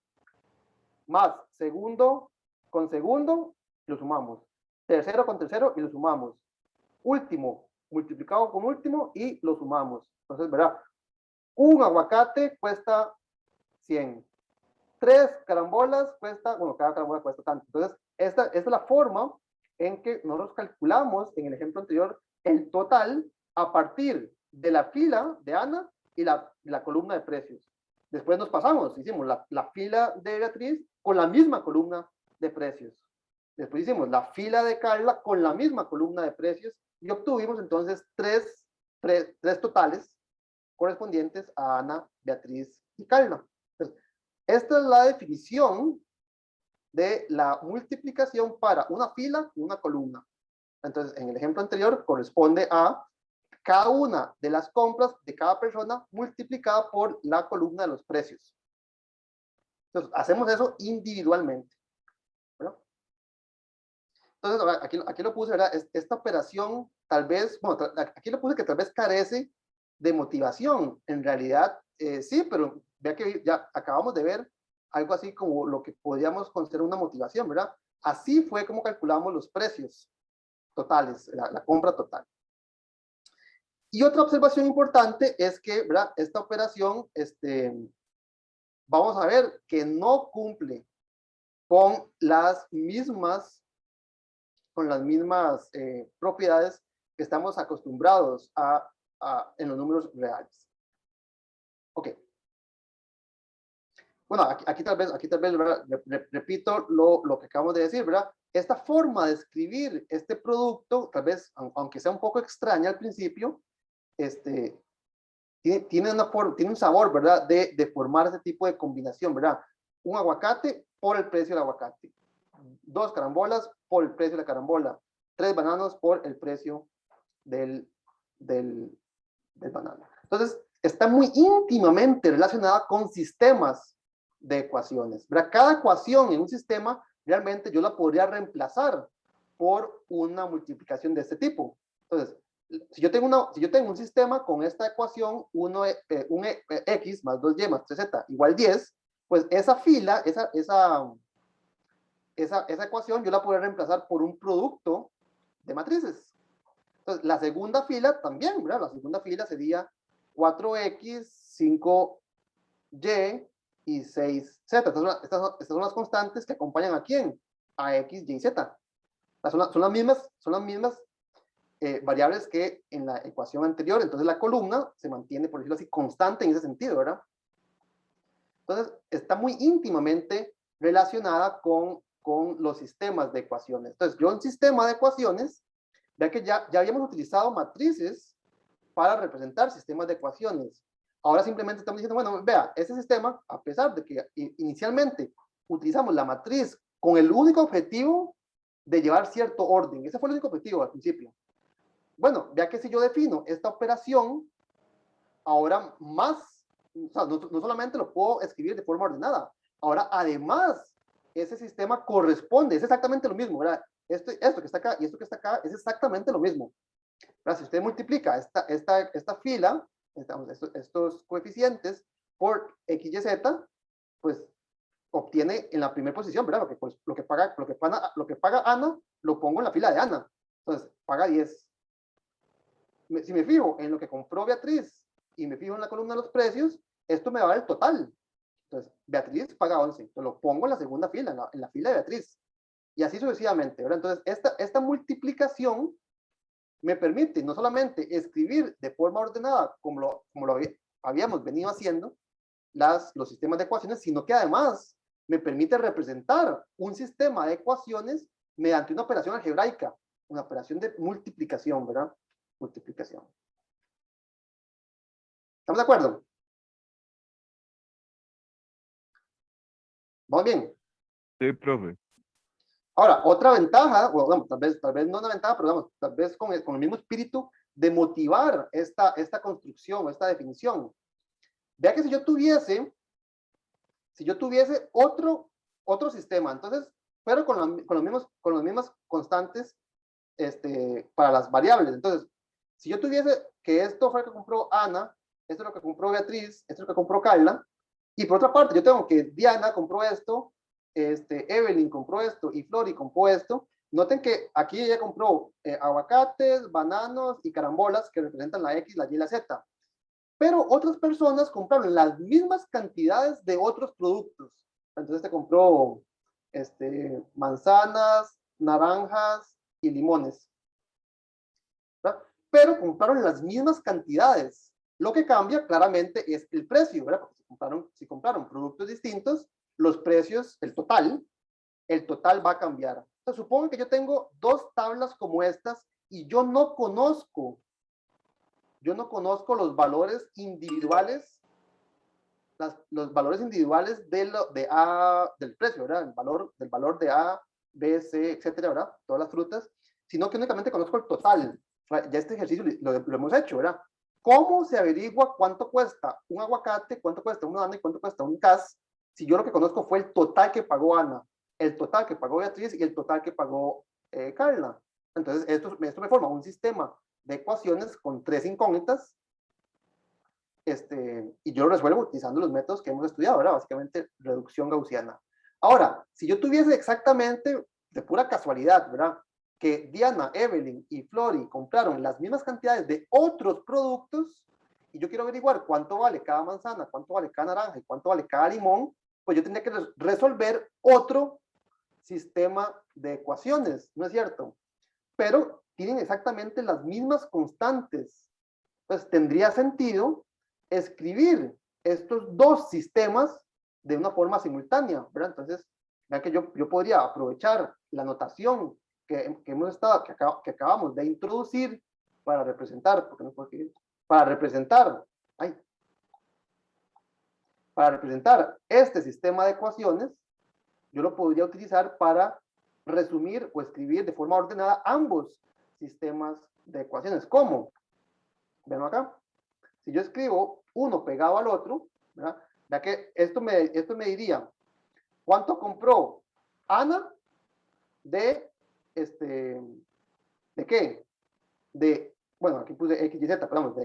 más segundo con segundo, lo sumamos. Tercero con tercero y lo sumamos. Último, multiplicado con último y lo sumamos. Entonces, ¿verdad? Un aguacate cuesta 100. 3 carambolas cuesta, bueno, cada carambola cuesta tanto. Entonces, esta es la forma en que nosotros calculamos, en el ejemplo anterior, el total a partir de la fila de Ana y la columna de precios. Después nos pasamos, hicimos la fila de Beatriz con la misma columna de precios. Después hicimos la fila de Carla con la misma columna de precios y obtuvimos entonces tres totales correspondientes a Ana, Beatriz y Carla. Entonces, esta es la definición de la multiplicación para una fila y una columna. Entonces, en el ejemplo anterior corresponde a cada una de las compras de cada persona multiplicada por la columna de los precios. Entonces, hacemos eso individualmente, ¿verdad? Entonces, aquí lo puse, ¿verdad? Esta operación tal vez, bueno, aquí lo puse que tal vez carece de motivación. En realidad, sí, pero vea que ya acabamos de ver algo así como lo que podríamos considerar una motivación, ¿verdad? Así fue como calculamos los precios totales, la compra total. Y otra observación importante es que, ¿verdad? Esta operación, vamos a ver que no cumple con las mismas propiedades que estamos acostumbrados en los números reales. Ok. Bueno, aquí tal vez repito lo que acabamos de decir, ¿verdad? Esta forma de escribir este producto, tal vez, aunque sea un poco extraña al principio, tiene un sabor, ¿verdad? De formar ese tipo de combinación, ¿verdad? Un aguacate por el precio del aguacate. 2 carambolas por el precio de la carambola. 3 bananos por el precio del banano. Entonces, está muy íntimamente relacionada con sistemas de ecuaciones, ¿verdad? Cada ecuación en un sistema, realmente yo la podría reemplazar por una multiplicación de este tipo. Entonces, si yo tengo un sistema con esta ecuación, x más 2y más 3z igual 10, pues esa fila, esa ecuación yo la podría reemplazar por un producto de matrices. Entonces, la segunda fila también, ¿verdad? La segunda fila sería 4x, 5y y 6z. Estas son las constantes que acompañan a quién? A x, y, z. Son las mismas variables que en la ecuación anterior. Entonces, la columna se mantiene, por decirlo así, constante en ese sentido, ¿verdad? Entonces, está muy íntimamente relacionada con los sistemas de ecuaciones. Entonces, yo en sistema de ecuaciones, vea que ya habíamos utilizado matrices para representar sistemas de ecuaciones. Ahora simplemente estamos diciendo, bueno, vea, ese sistema, a pesar de que inicialmente utilizamos la matriz con el único objetivo de llevar cierto orden, ese fue el único objetivo al principio. Bueno, vea que si yo defino esta operación, ahora más, o sea, no solamente lo puedo escribir de forma ordenada, ahora además ese sistema corresponde, es exactamente lo mismo, ¿verdad? Esto que está acá y esto que está acá es exactamente lo mismo. ¿Verdad? Si usted multiplica esta fila, estos coeficientes por x, y, z, pues obtiene en la primera posición, ¿verdad? Lo que paga Ana, lo pongo en la fila de Ana. Entonces, paga 10. Si me fijo en lo que compró Beatriz y me fijo en la columna de los precios, esto me va a dar el total. Entonces, Beatriz paga 11. Entonces, lo pongo en la segunda fila, en la fila de Beatriz. Y así sucesivamente, ¿verdad? Entonces, esta multiplicación me permite no solamente escribir de forma ordenada, como lo habíamos venido haciendo, los sistemas de ecuaciones, sino que además me permite representar un sistema de ecuaciones mediante una operación algebraica, una operación de multiplicación, ¿verdad? Multiplicación. ¿Estamos de acuerdo? ¿Vamos bien? Sí, profe. Ahora, otra ventaja, o bueno, tal vez no una ventaja, pero digamos, tal vez con el mismo espíritu de motivar esta construcción, esta definición. Vea que si yo tuviese otro sistema, entonces, pero con las mismas constantes para las variables. Entonces, si yo tuviese que esto fue lo que compró Ana, esto es lo que compró Beatriz, esto es lo que compró Carla, y por otra parte, yo tengo que Diana compró esto, Evelyn compró esto y Flori compró esto. Noten que aquí ella compró aguacates, bananos y carambolas que representan la X, la Y y la Z. Pero otras personas compraron las mismas cantidades de otros productos. Entonces te compró manzanas, naranjas y limones. ¿Verdad? Pero compraron las mismas cantidades. Lo que cambia claramente es el precio, ¿verdad? Porque si compraron productos distintos, los precios, el total va a cambiar. Entonces, supongo que yo tengo 2 tablas como estas y yo no conozco los valores individuales los valores individuales del precio, ¿verdad? Del valor de A, B, C, etcétera, ¿verdad? Todas las frutas, sino que únicamente conozco el total. Ya este ejercicio lo hemos hecho, ¿verdad? ¿Cómo se averigua cuánto cuesta un aguacate, cuánto cuesta una banana y cuánto cuesta un cas? Si yo lo que conozco fue el total que pagó Ana, el total que pagó Beatriz y el total que pagó Carla. Entonces, esto me forma un sistema de ecuaciones con 3 incógnitas, y yo lo resuelvo utilizando los métodos que hemos estudiado, ¿verdad? Básicamente, reducción gaussiana. Ahora, si yo tuviese exactamente, de pura casualidad, ¿verdad?, que Diana, Evelyn y Flori compraron las mismas cantidades de otros productos, y yo quiero averiguar cuánto vale cada manzana, cuánto vale cada naranja y cuánto vale cada limón, pues yo tendría que resolver otro sistema de ecuaciones, ¿no es cierto? Pero tienen exactamente las mismas constantes. Entonces, tendría sentido escribir estos dos sistemas de una forma simultánea, ¿verdad? Entonces, vean que yo podría aprovechar la notación que acabamos de introducir para representar, porque no puedo escribir, para representar este sistema de ecuaciones. Yo lo podría utilizar para resumir o escribir de forma ordenada ambos sistemas de ecuaciones. ¿Cómo? Ven acá. Si yo escribo uno pegado al otro, ¿verdad? Ya que esto me diría cuánto compró Ana de ¿de qué? Bueno, aquí puse X y Z, perdón,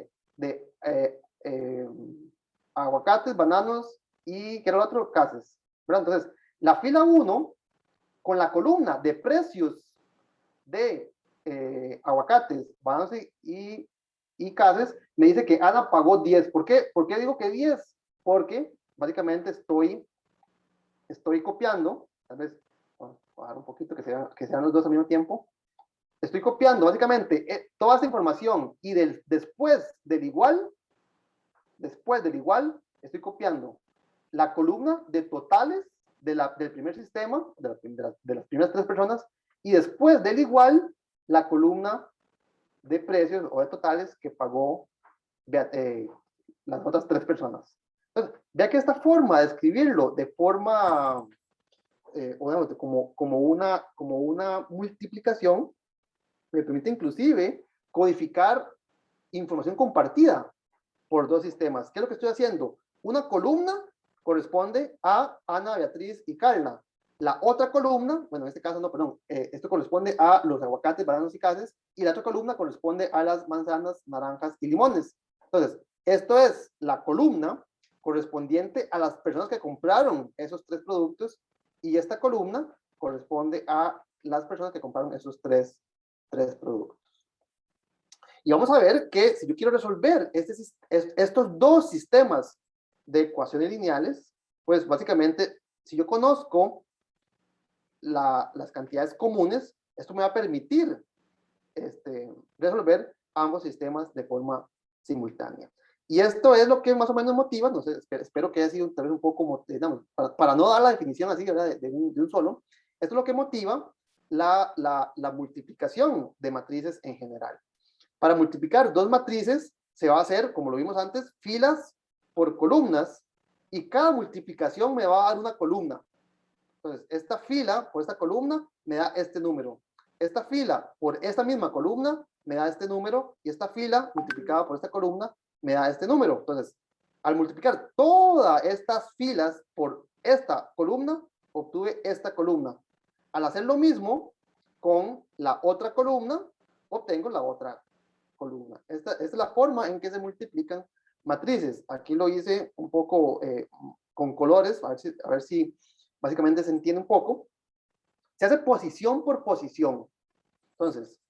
aguacates, bananos y, ¿qué era el otro? Cases, ¿verdad? Entonces, la fila 1, con la columna de precios de aguacates, bananos y cases, me dice que Ana pagó 10. ¿Por qué? ¿Por qué digo que 10? Porque básicamente estoy copiando, tal vez, bueno, voy a bajar un poquito que sean los dos al mismo tiempo. Estoy copiando básicamente toda esta información y después del igual, estoy copiando la columna de totales del primer sistema, de las primeras 3 personas, y después del igual, la columna de precios o de totales que pagó las otras 3 personas. Entonces, vea que esta forma de escribirlo de forma, obviamente, como una multiplicación, me permite inclusive codificar información compartida por 2 sistemas. ¿Qué es lo que estoy haciendo? Una columna corresponde a Ana, Beatriz y Carla. La otra columna, bueno, en este caso no, perdón, esto corresponde a los aguacates, bananos y cases, y la otra columna corresponde a las manzanas, naranjas y limones. Entonces, esto es la columna correspondiente a las personas que compraron esos 3 productos, y esta columna corresponde a las personas que compraron esos 3 productos. Y vamos a ver que si yo quiero resolver estos 2 sistemas de ecuaciones lineales, pues básicamente, si yo conozco las cantidades comunes, esto me va a permitir resolver ambos sistemas de forma simultánea. Y esto es lo que más o menos motiva, no sé, espero que haya sido tal vez un poco, digamos, para no dar la definición así, ¿verdad? De un solo, esto es lo que motiva la multiplicación de matrices en general. Para multiplicar 2 matrices se va a hacer, como lo vimos antes, filas por columnas, y cada multiplicación me va a dar una columna. Entonces, esta fila por esta columna me da este número. Esta fila por esta misma columna me da este número, y esta fila multiplicada por esta columna me da este número. Entonces, al multiplicar todas estas filas por esta columna, obtuve esta columna. Al hacer lo mismo con la otra columna, obtengo la otra columna. Esta es la forma en que se multiplican matrices. Aquí lo hice un poco con colores, a ver si básicamente se entiende un poco. Se hace posición por posición. Entonces,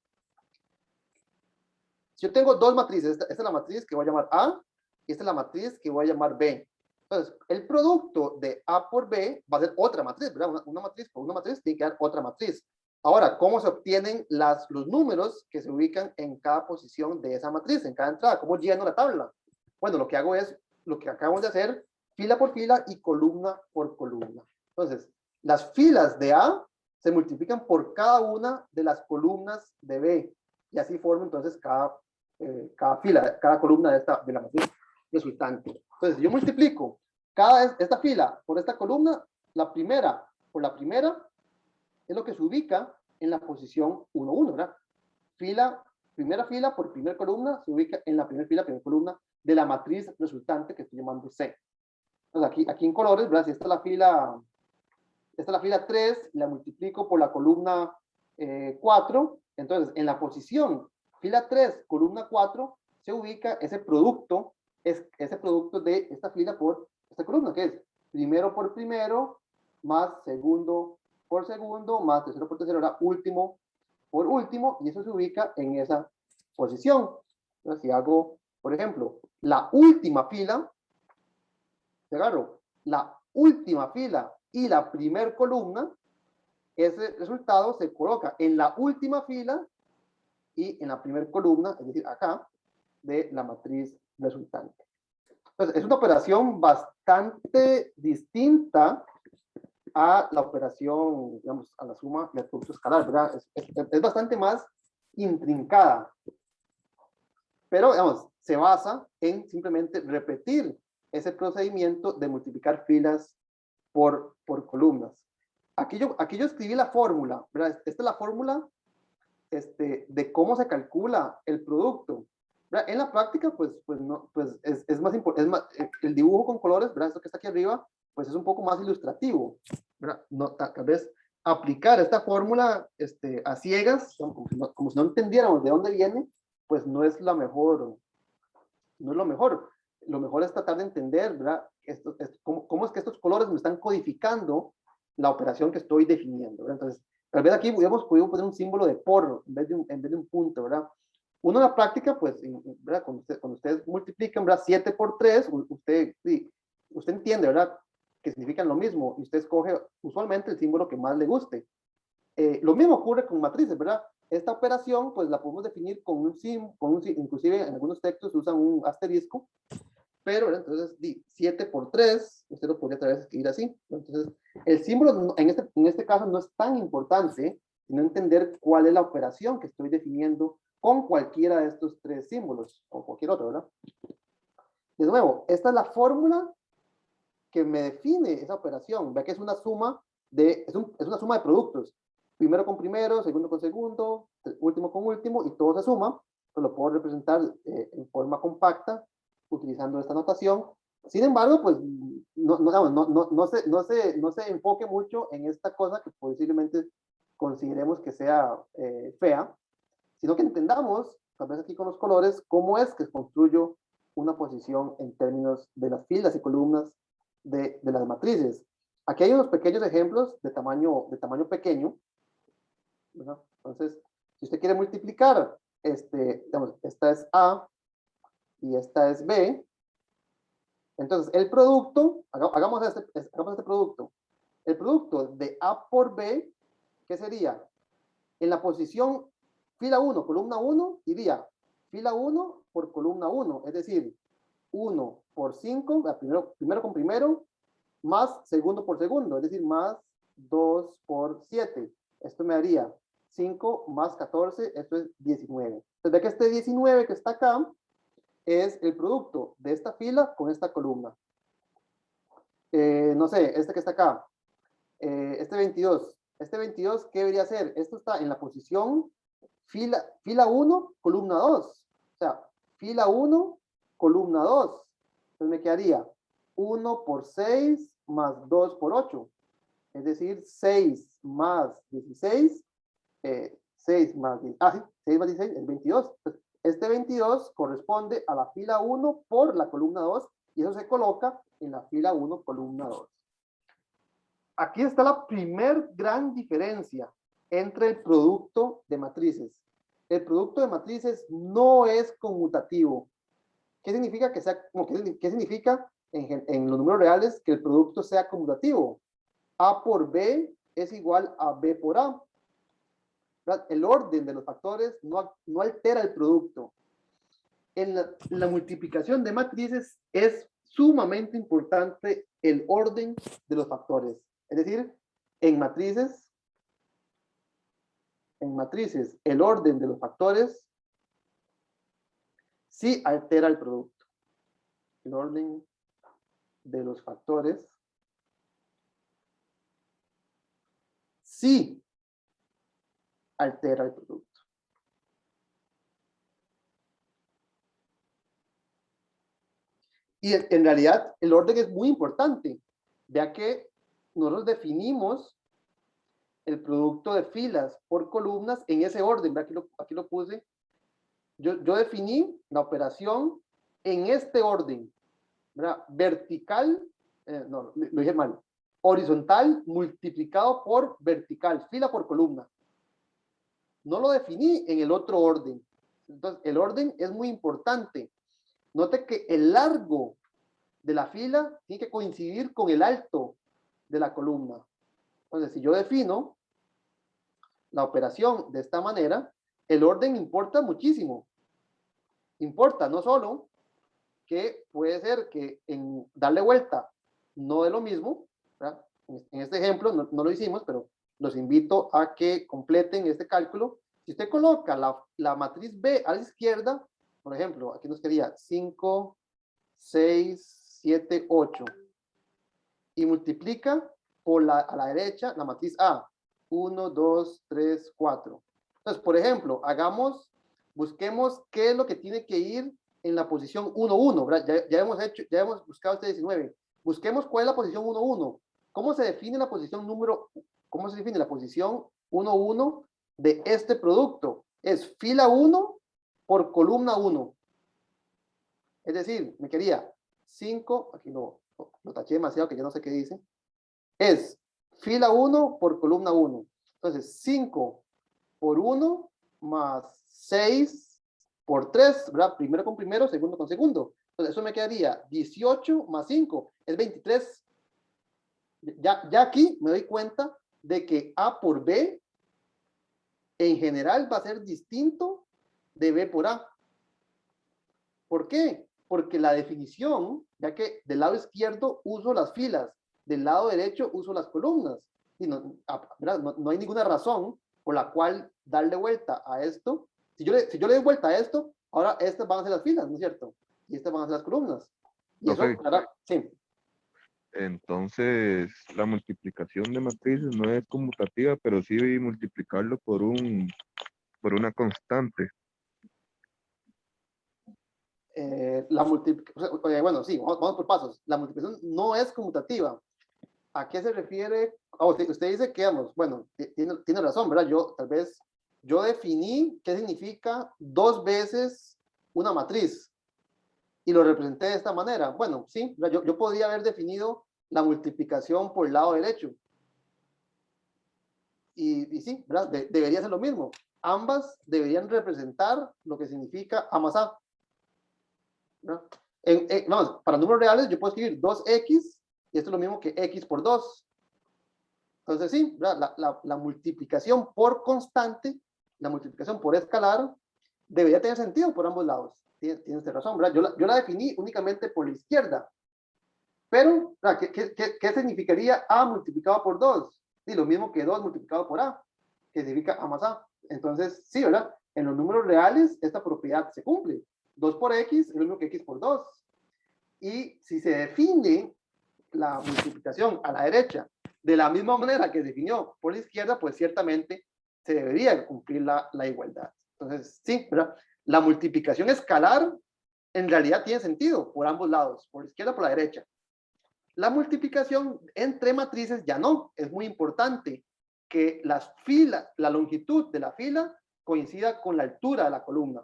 si yo tengo 2 matrices, esta es la matriz que voy a llamar A, y esta es la matriz que voy a llamar B. Entonces, el producto de A por B va a ser otra matriz, ¿verdad? Una matriz por una matriz tiene que dar otra matriz. Ahora, ¿cómo se obtienen los números que se ubican en cada posición de esa matriz, en cada entrada? ¿Cómo lleno la tabla? Bueno, lo que hago es lo que acabamos de hacer, fila por fila y columna por columna. Entonces, las filas de A se multiplican por cada una de las columnas de B, y así forma entonces cada fila, cada columna de la matriz resultante. Entonces, yo multiplico esta fila por esta columna, la primera por la primera, es lo que se ubica en la posición 1, 1, ¿verdad? Primera fila por primera columna se ubica en la primera fila, primera columna de la matriz resultante que estoy llamando C. Entonces aquí en colores, ¿verdad? Si esta es la fila 3, la multiplico por la columna 4, entonces en la posición fila 3, columna 4, se ubica ese producto de esta fila por esta columna, que es primero por primero, más segundo por segundo, más tercero por tercero, ahora último por último, y eso se ubica en esa posición. Entonces, si hago, por ejemplo, la última fila, te agarro la última fila y la primer columna, ese resultado se coloca en la última fila y en la primera columna, es decir, acá, de la matriz resultante. Entonces, es una operación bastante distinta a la operación, digamos, a la suma del producto escalar, ¿verdad? Es bastante más intrincada. Pero, digamos, se basa en simplemente repetir ese procedimiento de multiplicar filas por columnas. Aquí yo escribí la fórmula, ¿verdad? Esta es la fórmula de cómo se calcula el producto. ¿Verdad? En la práctica, pues es más importante, el dibujo con colores, ¿verdad? Esto que está aquí arriba, pues es un poco más ilustrativo, ¿verdad? No, tal vez aplicar esta fórmula a ciegas, como si no entendiéramos de dónde viene, pues no es la mejor, no es lo mejor. Lo mejor es tratar de entender, ¿verdad? Cómo es que estos colores me están codificando la operación que estoy definiendo, ¿verdad? Entonces, tal vez aquí hubiéramos podido poner un símbolo de por en vez de un punto, ¿verdad? Uno en la práctica, pues, ¿verdad? Cuando ustedes multiplican, ¿verdad? 7 por 3, usted entiende, ¿verdad? Que significan lo mismo, y usted escoge usualmente el símbolo que más le guste. Lo mismo ocurre con matrices, ¿verdad? Esta operación, pues, la podemos definir con un inclusive en algunos textos usan un asterisco, pero, ¿verdad? Entonces, 7 por 3, usted lo podría tal vez escribir así. Entonces, el símbolo en este caso no es tan importante, sino entender cuál es la operación que estoy definiendo con cualquiera de estos tres símbolos, o cualquier otro, ¿verdad? De nuevo, esta es la fórmula que me define esa operación. Ve que es una suma es una suma de productos. Primero con primero, segundo con segundo, último con último, y todo se suma. Pues lo puedo representar en forma compacta utilizando esta notación. Sin embargo, pues no se enfoque mucho en esta cosa que posiblemente consideremos que sea fea, sino que entendamos, tal vez aquí con los colores, cómo es que construyo una posición en términos de las filas y columnas de las matrices. Aquí hay unos pequeños ejemplos de tamaño pequeño, ¿verdad? Entonces, si usted quiere multiplicar, digamos, esta es A y esta es B, entonces el producto, hagamos este producto, el producto de A por B, ¿qué sería? En la posición fila 1, columna 1, iría fila 1 por columna 1, es decir, 1 por 5, primero con primero, más segundo por segundo, es decir, más 2 por 7. Esto me daría 5 más 14, esto es 19. Entonces, ve que este 19 que está acá es el producto de esta fila con esta columna. No sé, este que está acá, este 22. Este 22, ¿qué debería ser? Esto está en la posición fila 1, columna 2. O sea, fila 1, columna 2. Entonces me quedaría 1 por 6 más 2 por 8. Es decir, 6 más 16. 6 más 10. Sí, 6 más 16 es 22. Entonces, este 22 corresponde a la fila 1 por la columna 2 y eso se coloca en la fila 1, columna 2. Aquí está la primer gran diferencia entre el producto de matrices. El producto de matrices no es conmutativo. ¿Qué significa qué significa en los números reales que el producto sea conmutativo? A por B es igual a B por A. El orden de los factores no altera el producto. En la multiplicación de matrices es sumamente importante el orden de los factores. Es decir, en matrices, el orden de los factores sí altera el producto. El orden de los factores sí altera el producto. Y en realidad el orden es muy importante, ya que nosotros definimos el producto de filas por columnas en ese orden. Aquí lo puse. Yo definí la operación en este orden, ¿verdad? Vertical, no, lo dije mal, horizontal multiplicado por vertical, fila por columna. No lo definí en el otro orden. Entonces, el orden es muy importante. Note que el largo de la fila tiene que coincidir con el alto de la columna. Entonces, si yo defino la operación de esta manera, el orden importa muchísimo. Importa no solo que puede ser que en darle vuelta no es lo mismo, ¿verdad? En este ejemplo no lo hicimos, pero los invito a que completen este cálculo. Si usted coloca la matriz B a la izquierda, por ejemplo, aquí nos quedaría 5, 6, 7, 8, y multiplica a la derecha la matriz A, 1, 2, 3, 4. Entonces, por ejemplo, busquemos qué es lo que tiene que ir en la posición 1, 1, ¿verdad? Ya hemos buscado este 19. Busquemos cuál es la posición 1, 1. ¿Cómo se define la posición 1, 1 de este producto? Es fila 1 por columna 1. Es decir, me quería 5, aquí lo taché demasiado que ya no sé qué dice. Es fila 1 por columna 1. Entonces, 5 por 1 más 6 por 3, ¿verdad? Primero con primero, segundo con segundo. Entonces, eso me quedaría 18 más 5, es 23. Ya aquí me doy cuenta de que A por B en general va a ser distinto de B por A. ¿Por qué? Porque la definición, ya que del lado izquierdo uso las filas, del lado derecho uso las columnas. Y no hay ninguna razón por la cual darle vuelta a esto. Si yo le doy vuelta a esto, ahora estas van a ser las filas, ¿no es cierto? Y estas van a ser las columnas. Y eso, claro, sí. Entonces, la multiplicación de matrices no es conmutativa, pero sí multiplicarlo por una constante. Bueno, sí, vamos por pasos. La multiplicación no es conmutativa. ¿A qué se refiere? Usted dice que, bueno, tiene razón, ¿verdad? Yo definí qué significa 2 veces una matriz y lo representé de esta manera. Bueno, sí, yo podría haber definido la multiplicación por el lado derecho. Y sí, ¿verdad? Debería ser lo mismo. Ambas deberían representar lo que significa A más A. ¿No? Vamos, para números reales yo puedo escribir 2x y esto es lo mismo que x por 2. Entonces sí, la multiplicación por constante, la multiplicación por escalar, debería tener sentido por ambos lados. Tienes razón, ¿verdad? Yo la definí únicamente por la izquierda. Pero, ¿qué significaría A multiplicado por 2? Sí, lo mismo que 2 multiplicado por A, que significa A más A. Entonces, sí, ¿verdad? En los números reales, esta propiedad se cumple. 2 por x es lo mismo que x por 2. Y si se define la multiplicación a la derecha de la misma manera que se definió por la izquierda, pues ciertamente se debería cumplir la igualdad. Entonces, sí, ¿verdad? La multiplicación escalar en realidad tiene sentido por ambos lados, por la izquierda y por la derecha. La multiplicación entre matrices ya no. Es muy importante que la longitud de la fila coincida con la altura de la columna.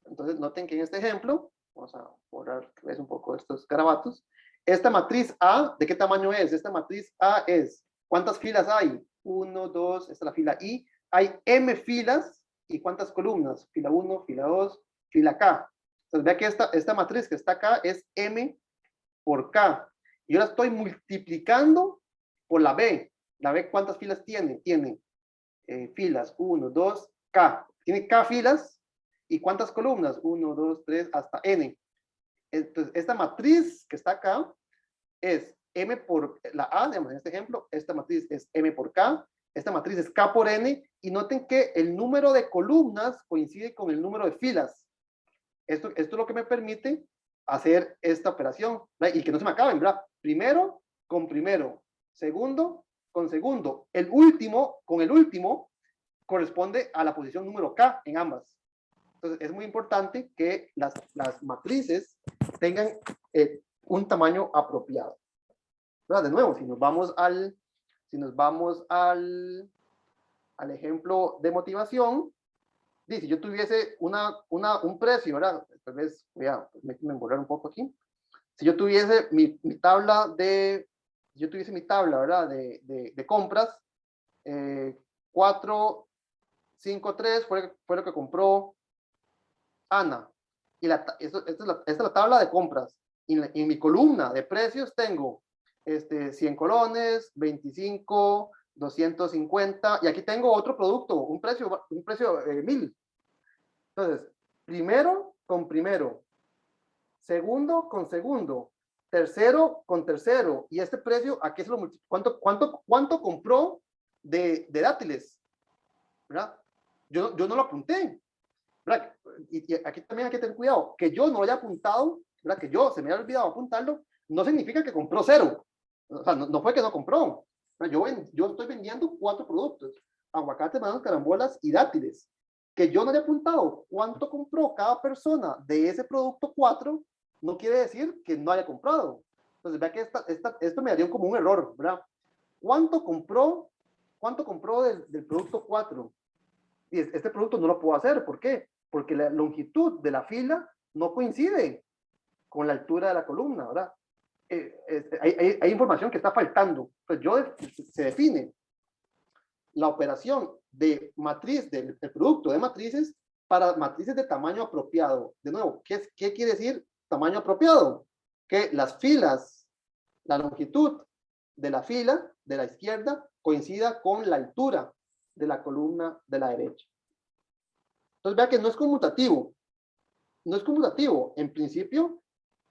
Entonces, noten que en este ejemplo, vamos a borrar un poco estos garabatos. Esta matriz A, ¿de qué tamaño es? Esta matriz A es, ¿cuántas filas hay? 1, 2, esta es la fila I. Hay M filas, ¿y cuántas columnas? Fila 1, fila 2, fila K. Entonces, vea que esta matriz que está acá es M por K. Yo la estoy multiplicando por la B. ¿La B cuántas filas tiene? Tiene filas 1, 2, K. Tiene K filas. ¿Y cuántas columnas? 1, 2, 3, hasta N. Entonces, esta matriz que está acá es M por la A, digamos, en este ejemplo, esta matriz es M por K, esta matriz es K por N, y noten que el número de columnas coincide con el número de filas. Esto es lo que me permite hacer esta operación, ¿verdad? Y que no se me acaben, ¿verdad? Primero con primero, segundo con segundo, el último con el último corresponde a la posición número K en ambas. Entonces es muy importante que las matrices tengan un tamaño apropiado, ¿verdad? De nuevo, si nos vamos al ejemplo de motivación, si yo tuviese un precio, ¿verdad? Tal vez voy a borrar un poco aquí. Si yo tuviese mi tabla ¿verdad? De compras, 453 fue lo que compró Ana. Y esta es la tabla de compras. Y en mi columna de precios tengo 100 colones, 25, 250, y aquí tengo otro producto, un precio 1000. Entonces, primero con primero, segundo con segundo, tercero con tercero, y este precio, aquí se lo multiplico. ¿Cuánto compró de dátiles? ¿Verdad? Yo no lo apunté, ¿verdad? Y aquí también hay que tener cuidado, que yo no lo haya apuntado, ¿verdad? Que yo se me haya olvidado apuntarlo, no significa que compró 0. O sea, no fue que no compró. Yo estoy vendiendo 4 productos: aguacate, bananas, carambolas y dátiles. Que yo no haya apuntado cuánto compró cada persona de ese producto 4, no quiere decir que no haya comprado. Entonces, vea que esto me daría como un error, ¿verdad? ¿Cuánto compró del producto 4? Y este producto no lo puedo hacer. ¿Por qué? Porque la longitud de la fila no coincide con la altura de la columna, ¿verdad? Hay información que está faltando. Pues se define la operación de matriz, del producto de matrices, para matrices de tamaño apropiado. De nuevo, ¿qué quiere decir tamaño apropiado? Que las filas, la longitud de la fila de la izquierda coincida con la altura de la columna de la derecha. Entonces vea que no es conmutativo. No es conmutativo. En principio,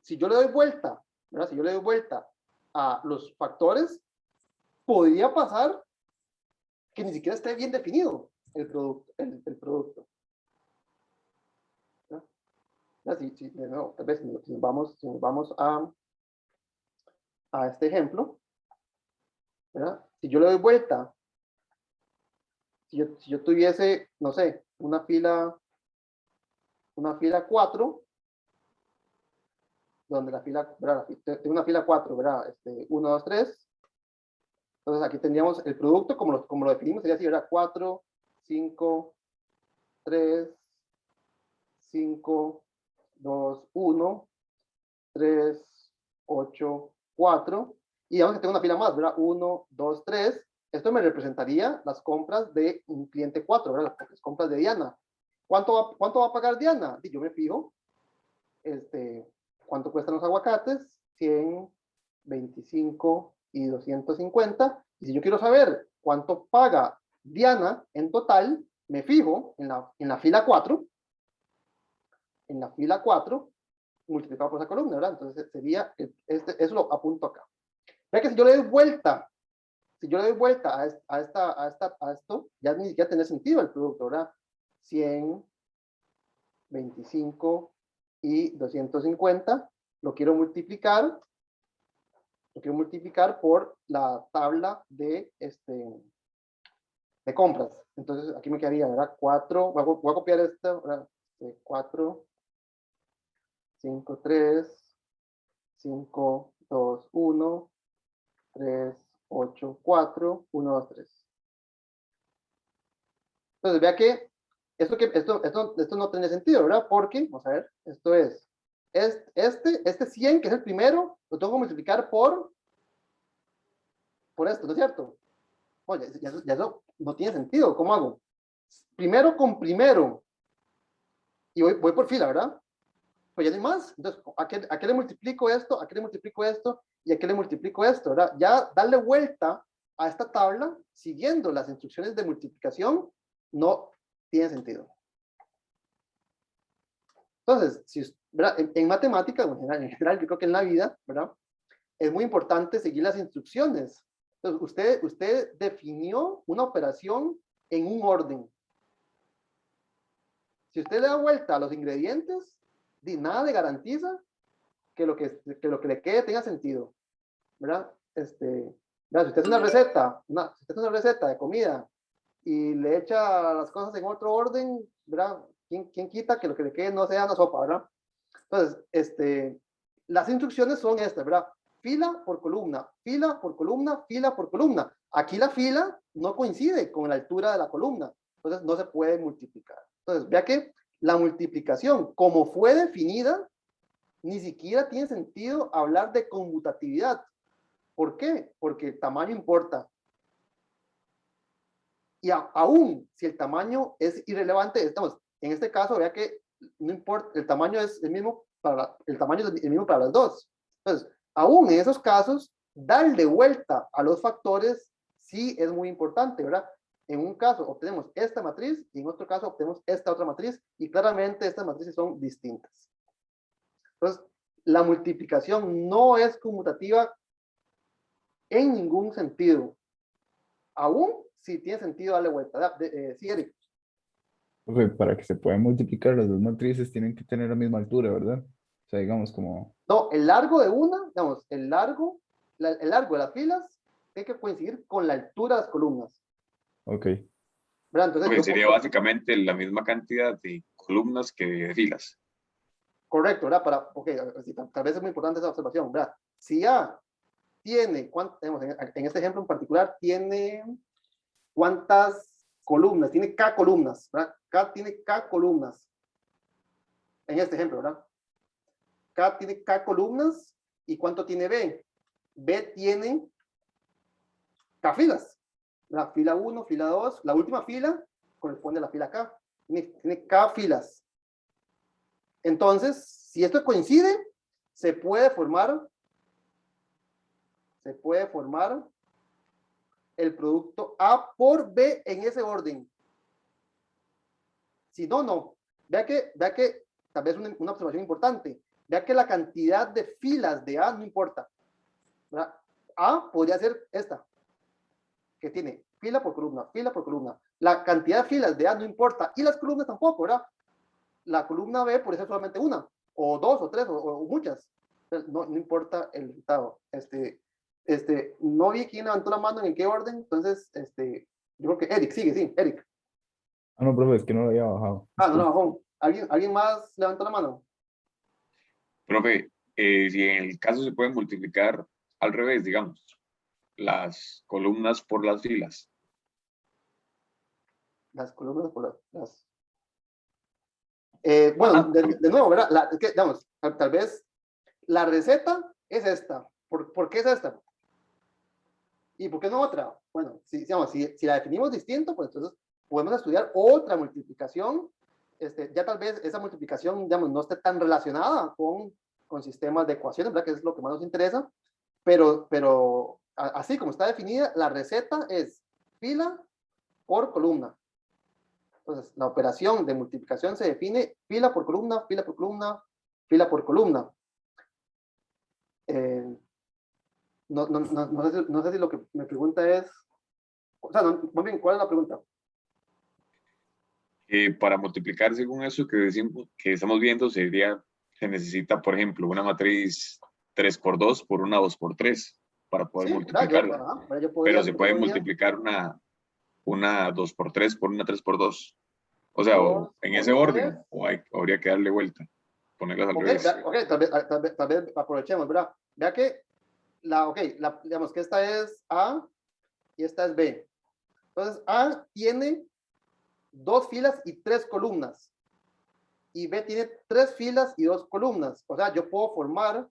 si yo le doy vuelta, ¿verdad? Si yo le doy vuelta a los factores, podría pasar que ni siquiera esté bien definido el producto. ¿Ya? De nuevo, tal vez si nos vamos a este ejemplo, ¿verdad? Si yo le doy vuelta, si yo tuviese, no sé, una fila 4, donde la fila, ¿verdad? Tengo una fila 4, ¿verdad? 1, 2, 3. Entonces aquí tendríamos el producto, como lo definimos, sería así, ¿verdad? 4, 5, 3, 5, 2, 1, 3, 8, 4. Y digamos que tengo una fila más, ¿verdad? 1, 2, 3. Esto me representaría las compras de un cliente 4, ¿verdad? Las compras de Diana. ¿Cuánto va a pagar Diana? Yo me fijo, ¿cuánto cuestan los aguacates? 100, 25 y 250. Y si yo quiero saber cuánto paga Diana en total, me fijo en la fila 4. En la fila 4, multiplicado por esa columna, ¿verdad? Entonces sería, eso lo apunto acá. Vea que si yo le doy vuelta a esto, ya ni siquiera tiene sentido el producto, ¿verdad? 100, 25 y 250, lo quiero multiplicar por la tabla de compras. Entonces aquí me quedaría, ¿verdad? 4, voy a copiar esto, ¿verdad? 4, 5, 3, 5, 2, 1, 3, 8, 4, 1, 2, 3. Entonces vea que esto no tiene sentido, ¿verdad? Porque, vamos a ver, esto es, este 100, que es el primero, lo tengo que multiplicar por esto, ¿no es cierto? Oye, ya eso no tiene sentido. ¿Cómo hago? Primero con primero, y voy por fila, ¿verdad? Pues ya no hay más. Entonces, ¿a qué le multiplico esto? ¿A qué le multiplico esto? ¿Y a qué le multiplico esto? ¿Verdad? Ya darle vuelta a esta tabla siguiendo las instrucciones de multiplicación no tiene sentido. Entonces, ¿verdad? En matemáticas, en general, yo creo que en la vida, ¿verdad? Es muy importante seguir las instrucciones. Entonces, usted definió una operación en un orden. Si usted le da vuelta a los ingredientes, nada le garantiza que lo que le quede tenga sentido, ¿verdad? ¿verdad? Si usted hace una receta, si usted hace una receta de comida y le echa las cosas en otro orden, ¿verdad? ¿Quién quita que lo que le quede no sea una sopa, ¿verdad? Entonces, las instrucciones son estas, ¿verdad? Fila por columna, fila por columna, fila por columna. Aquí la fila no coincide con la altura de la columna, entonces no se puede multiplicar. Entonces, vea que la multiplicación, como fue definida, ni siquiera tiene sentido hablar de conmutatividad. ¿Por qué? Porque el tamaño importa. Y aún si el tamaño es irrelevante, estamos, en este caso, vea que no importa, el tamaño es el mismo el tamaño es el mismo para las dos. Entonces, aún en esos casos, darle vuelta a los factores sí es muy importante, ¿verdad? En un caso obtenemos esta matriz y en otro caso obtenemos esta otra matriz y claramente estas matrices son distintas. Entonces, la multiplicación no es conmutativa en ningún sentido. Aún si tiene sentido darle vuelta. Sí, Eric. Para que se puedan multiplicar las dos matrices tienen que tener la misma altura, ¿verdad? O sea, digamos como... No, el largo de una, digamos, el largo de las filas tiene que coincidir con la altura de las columnas. Ok. ¿Verdad? Entonces, Okay, sería básicamente la misma cantidad de columnas que de filas. Correcto, ¿verdad? Tal vez es muy importante esa observación, ¿verdad? Si A tiene, en este ejemplo en particular, tiene cuántas columnas, tiene K columnas, ¿verdad? K tiene K columnas. En este ejemplo, ¿verdad? K tiene K columnas, ¿y cuánto tiene B? B tiene K filas. La fila 1, fila 2, la última fila corresponde a la fila K. Tiene K filas. Entonces, si esto coincide, se puede formar el producto A por B en ese orden. Si no, no. Vea que tal vez una observación importante. Vea que la cantidad de filas de A no importa, ¿verdad? A podría ser esta, que tiene fila por columna, fila por columna. La cantidad de filas de A no importa, y las columnas tampoco, ¿verdad? La columna B puede ser solamente una, o dos, o tres, o muchas. No importa el resultado. No vi quién levantó la mano en qué orden, entonces, yo creo que Eric, sigue, sí, Eric. Ah, no, profe, es que no lo había bajado. No bajó. ¿Alguien más levantó la mano? Profe, si en el caso se pueden multiplicar al revés, digamos, las columnas por las filas. Las columnas por las... bueno, de nuevo, ¿verdad? Es que, digamos, tal vez la receta es esta. ¿Por qué es esta? ¿Y por qué no otra? Bueno, si la definimos distinto, pues entonces podemos estudiar otra multiplicación. Ya tal vez esa multiplicación, digamos, no esté tan relacionada con sistemas de ecuaciones, ¿verdad? Que es lo que más nos interesa. Pero así como está definida, la receta es fila por columna. Entonces, la operación de multiplicación se define fila por columna, fila por columna, fila por columna. No sé si lo que me pregunta es... O sea, más bien, ¿cuál es la pregunta? Para multiplicar según eso que estamos viendo, se necesita, por ejemplo, una matriz 3×2 por una 2×3 para poder Sí, multiplicarla. Pero se puede multiplicar una 2×3 por una 3×2. O sea, o en ese orden, o habría que darle vuelta, ponerlas al revés. Tal vez aprovechemos, ¿verdad? Vea que, digamos que esta es A y esta es B. Entonces, A tiene 2 filas y 3 columnas. Y B tiene 3 filas y 2 columnas. O sea, yo puedo formar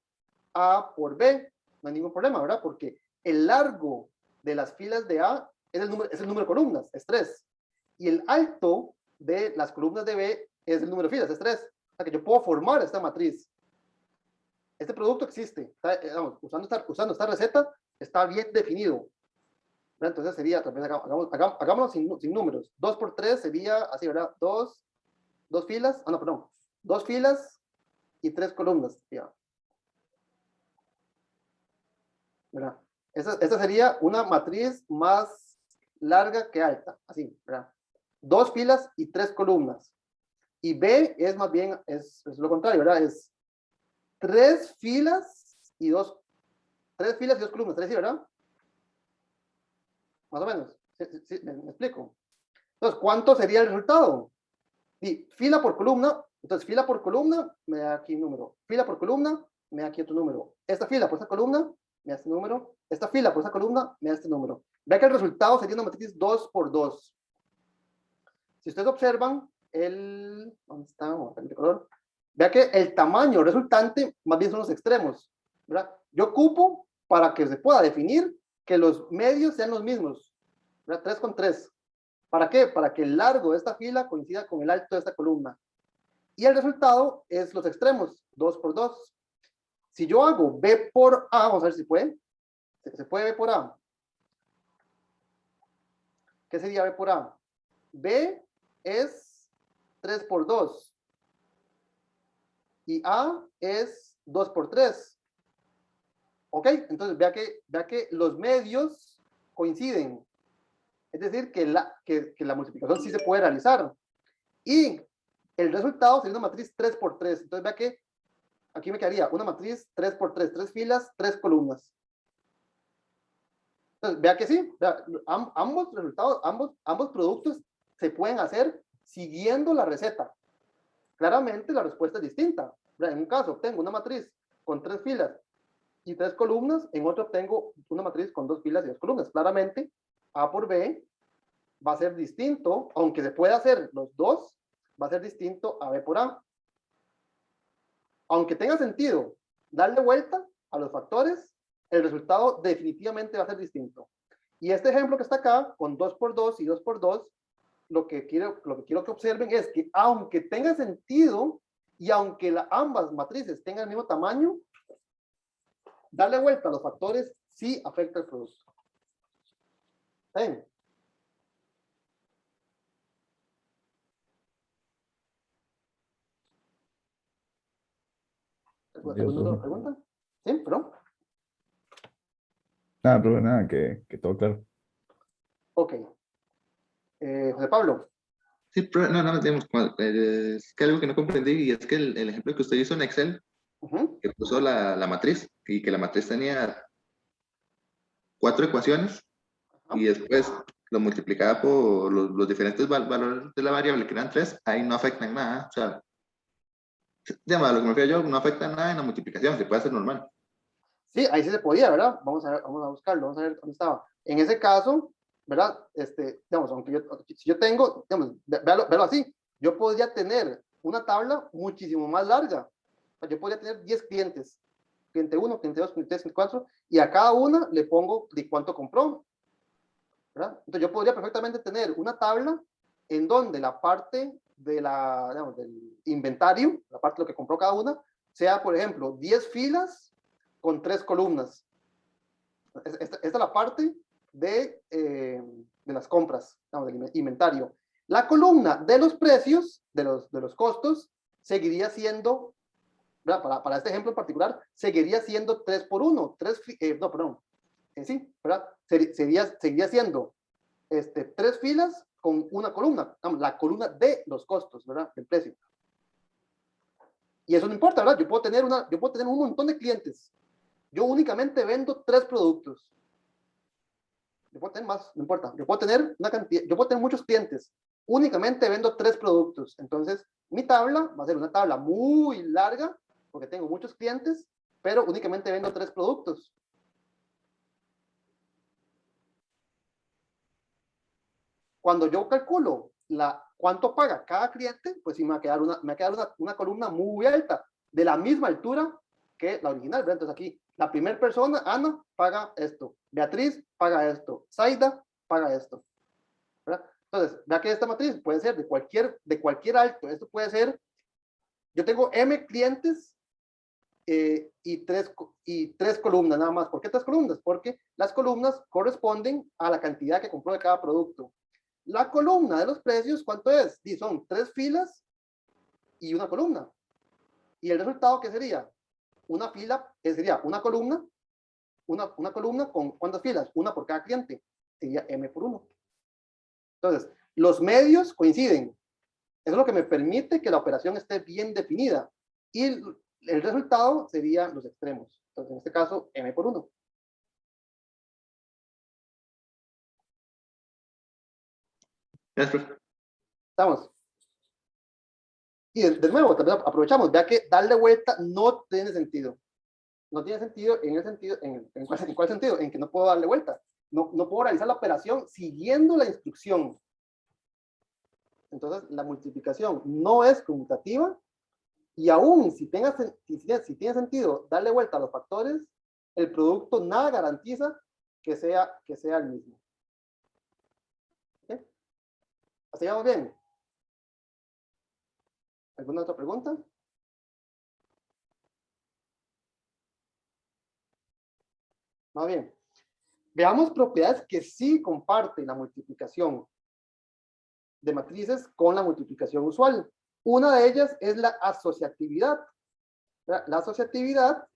A por B, no hay ningún problema, ¿verdad? Porque el largo de las filas de A es el número de columnas, es 3. Y el alto de las columnas de B es el número de filas, es 3. O sea que yo puedo formar esta matriz. Este producto existe. Usando esta receta, está bien definido. Entonces sería, hagámoslo sin números. 2×3 sería así, ¿verdad? 2 filas, perdón. 2 filas y 3 columnas. Ya. ¿Verdad? Esta sería una matriz más larga que alta, así, ¿verdad? 2 filas y 3 columnas. Y B es más bien, es lo contrario, ¿verdad? 3 filas y 2 columnas, 3 sí, ¿verdad? Más o menos. ¿Sí? ¿Me explico? Entonces, ¿cuánto sería el resultado? Y fila por columna, entonces fila por columna me da aquí un número. Fila por columna me da aquí otro número. Esta fila por esta columna me da este número. Esta fila por esta columna me da este número. Vea que el resultado sería una matriz 2 por 2. Si ustedes observan, ¿dónde está? El color. Vea que el tamaño resultante más bien son los extremos, ¿verdad? Yo ocupo para que se pueda definir que los medios sean los mismos, ¿verdad? 3 con 3. ¿Para qué? Para que el largo de esta fila coincida con el alto de esta columna. Y el resultado es los extremos, 2 por 2. Si yo hago B por A, vamos a ver si puede. ¿Se puede B por A? ¿Qué sería B por A? B es 3 por 2. Y A es 2 por 3. ¿Ok? Entonces vea que los medios coinciden. Es decir, que la multiplicación sí se puede realizar. Y el resultado sería una matriz 3 por 3. Entonces vea que aquí me quedaría una matriz 3 por 3, 3 filas, 3 columnas. Entonces vea que sí, vea, ambos resultados, ambos productos se pueden hacer siguiendo la receta. Claramente la respuesta es distinta. En un caso obtengo una matriz con 3 filas y 3 columnas, en otro obtengo una matriz con 2 filas y 2 columnas. Claramente A por B va a ser distinto, aunque se pueda hacer los dos, va a ser distinto a B por A. Aunque tenga sentido darle vuelta a los factores, el resultado definitivamente va a ser distinto. Y este ejemplo que está acá, con 2 por 2 y 2 por 2, lo que quiero que observen es que aunque tenga sentido y aunque ambas matrices tengan el mismo tamaño, darle vuelta a los factores sí afecta el producto. ¿Ven? ¿Alguna pregunta? ¿Sí? ¿Perdón? Nada, pero nada, que todo claro. Ok. José Pablo. Sí, pero no, digamos, es que algo que no comprendí y es que el ejemplo que usted hizo en Excel, que puso la matriz y que la matriz tenía 4 ecuaciones y después lo multiplicaba por los diferentes valores de la variable que eran 3, ahí no afecta en nada. O sea, digamos, a lo que me refiero yo, no afecta en nada en la multiplicación, se puede hacer normal. Sí, ahí sí se podía, ¿verdad? Vamos a buscarlo, vamos a ver dónde estaba. En ese caso, ¿verdad? Digamos, si yo tengo, digamos, véalo así, yo podría tener una tabla muchísimo más larga. O sea, yo podría tener 10 clientes, cliente 1, cliente 2, cliente 3, cliente 4, y a cada una le pongo de cuánto compró, ¿verdad? Entonces yo podría perfectamente tener una tabla en donde la parte digamos, del inventario, la parte de lo que compró cada una, sea, por ejemplo, 10 filas con 3 columnas. Esta es la parte de las compras, digamos, del inventario. La columna de los precios, de los costos, seguiría siendo, para este ejemplo en particular, seguiría siendo 3 por 1. Sí, ¿verdad? Seguiría siendo 3 filas con una columna, digamos, la columna de los costos, ¿verdad? Del precio. Y eso no importa, ¿verdad? Yo puedo tener un montón de clientes. Yo únicamente vendo 3 productos. Yo puedo tener más, no importa. Yo puedo tener muchos clientes. Únicamente vendo 3 productos. Entonces, mi tabla va a ser una tabla muy larga, porque tengo muchos clientes, pero únicamente vendo 3 productos. Cuando yo calculo cuánto paga cada cliente, pues sí me va a quedar una columna muy alta, de la misma altura que la original, ¿verdad? Entonces aquí, la primera persona, Ana, paga esto. Beatriz paga esto. Zaida paga esto. ¿Verdad? Entonces, vea que esta matriz puede ser de cualquier alto. Esto puede ser, yo tengo M clientes y tres columnas nada más. ¿Por qué 3 columnas? Porque las columnas corresponden a la cantidad que compró de cada producto. La columna de los precios, ¿cuánto es? Son 3 filas y una columna. ¿Y el resultado qué sería? Una fila, sería una columna con ¿cuántas filas? Una por cada cliente. Sería M por 1. Entonces, los medios coinciden. Eso es lo que me permite que la operación esté bien definida. Y el resultado serían los extremos. Entonces, en este caso, m por 1. Estamos. Y de nuevo, también aprovechamos. Vea que darle vuelta no tiene sentido. No tiene sentido en el sentido, ¿en cuál sentido? En que no puedo darle vuelta. No puedo realizar la operación siguiendo la instrucción. Entonces, la multiplicación no es conmutativa, y aún si tiene sentido darle vuelta a los factores, el producto nada garantiza que sea el mismo. ¿Okay? ¿Así vamos bien? ¿Alguna otra pregunta? Más bien. Veamos propiedades que sí comparten la multiplicación de matrices con la multiplicación usual. Una de ellas es la asociatividad. La asociatividad,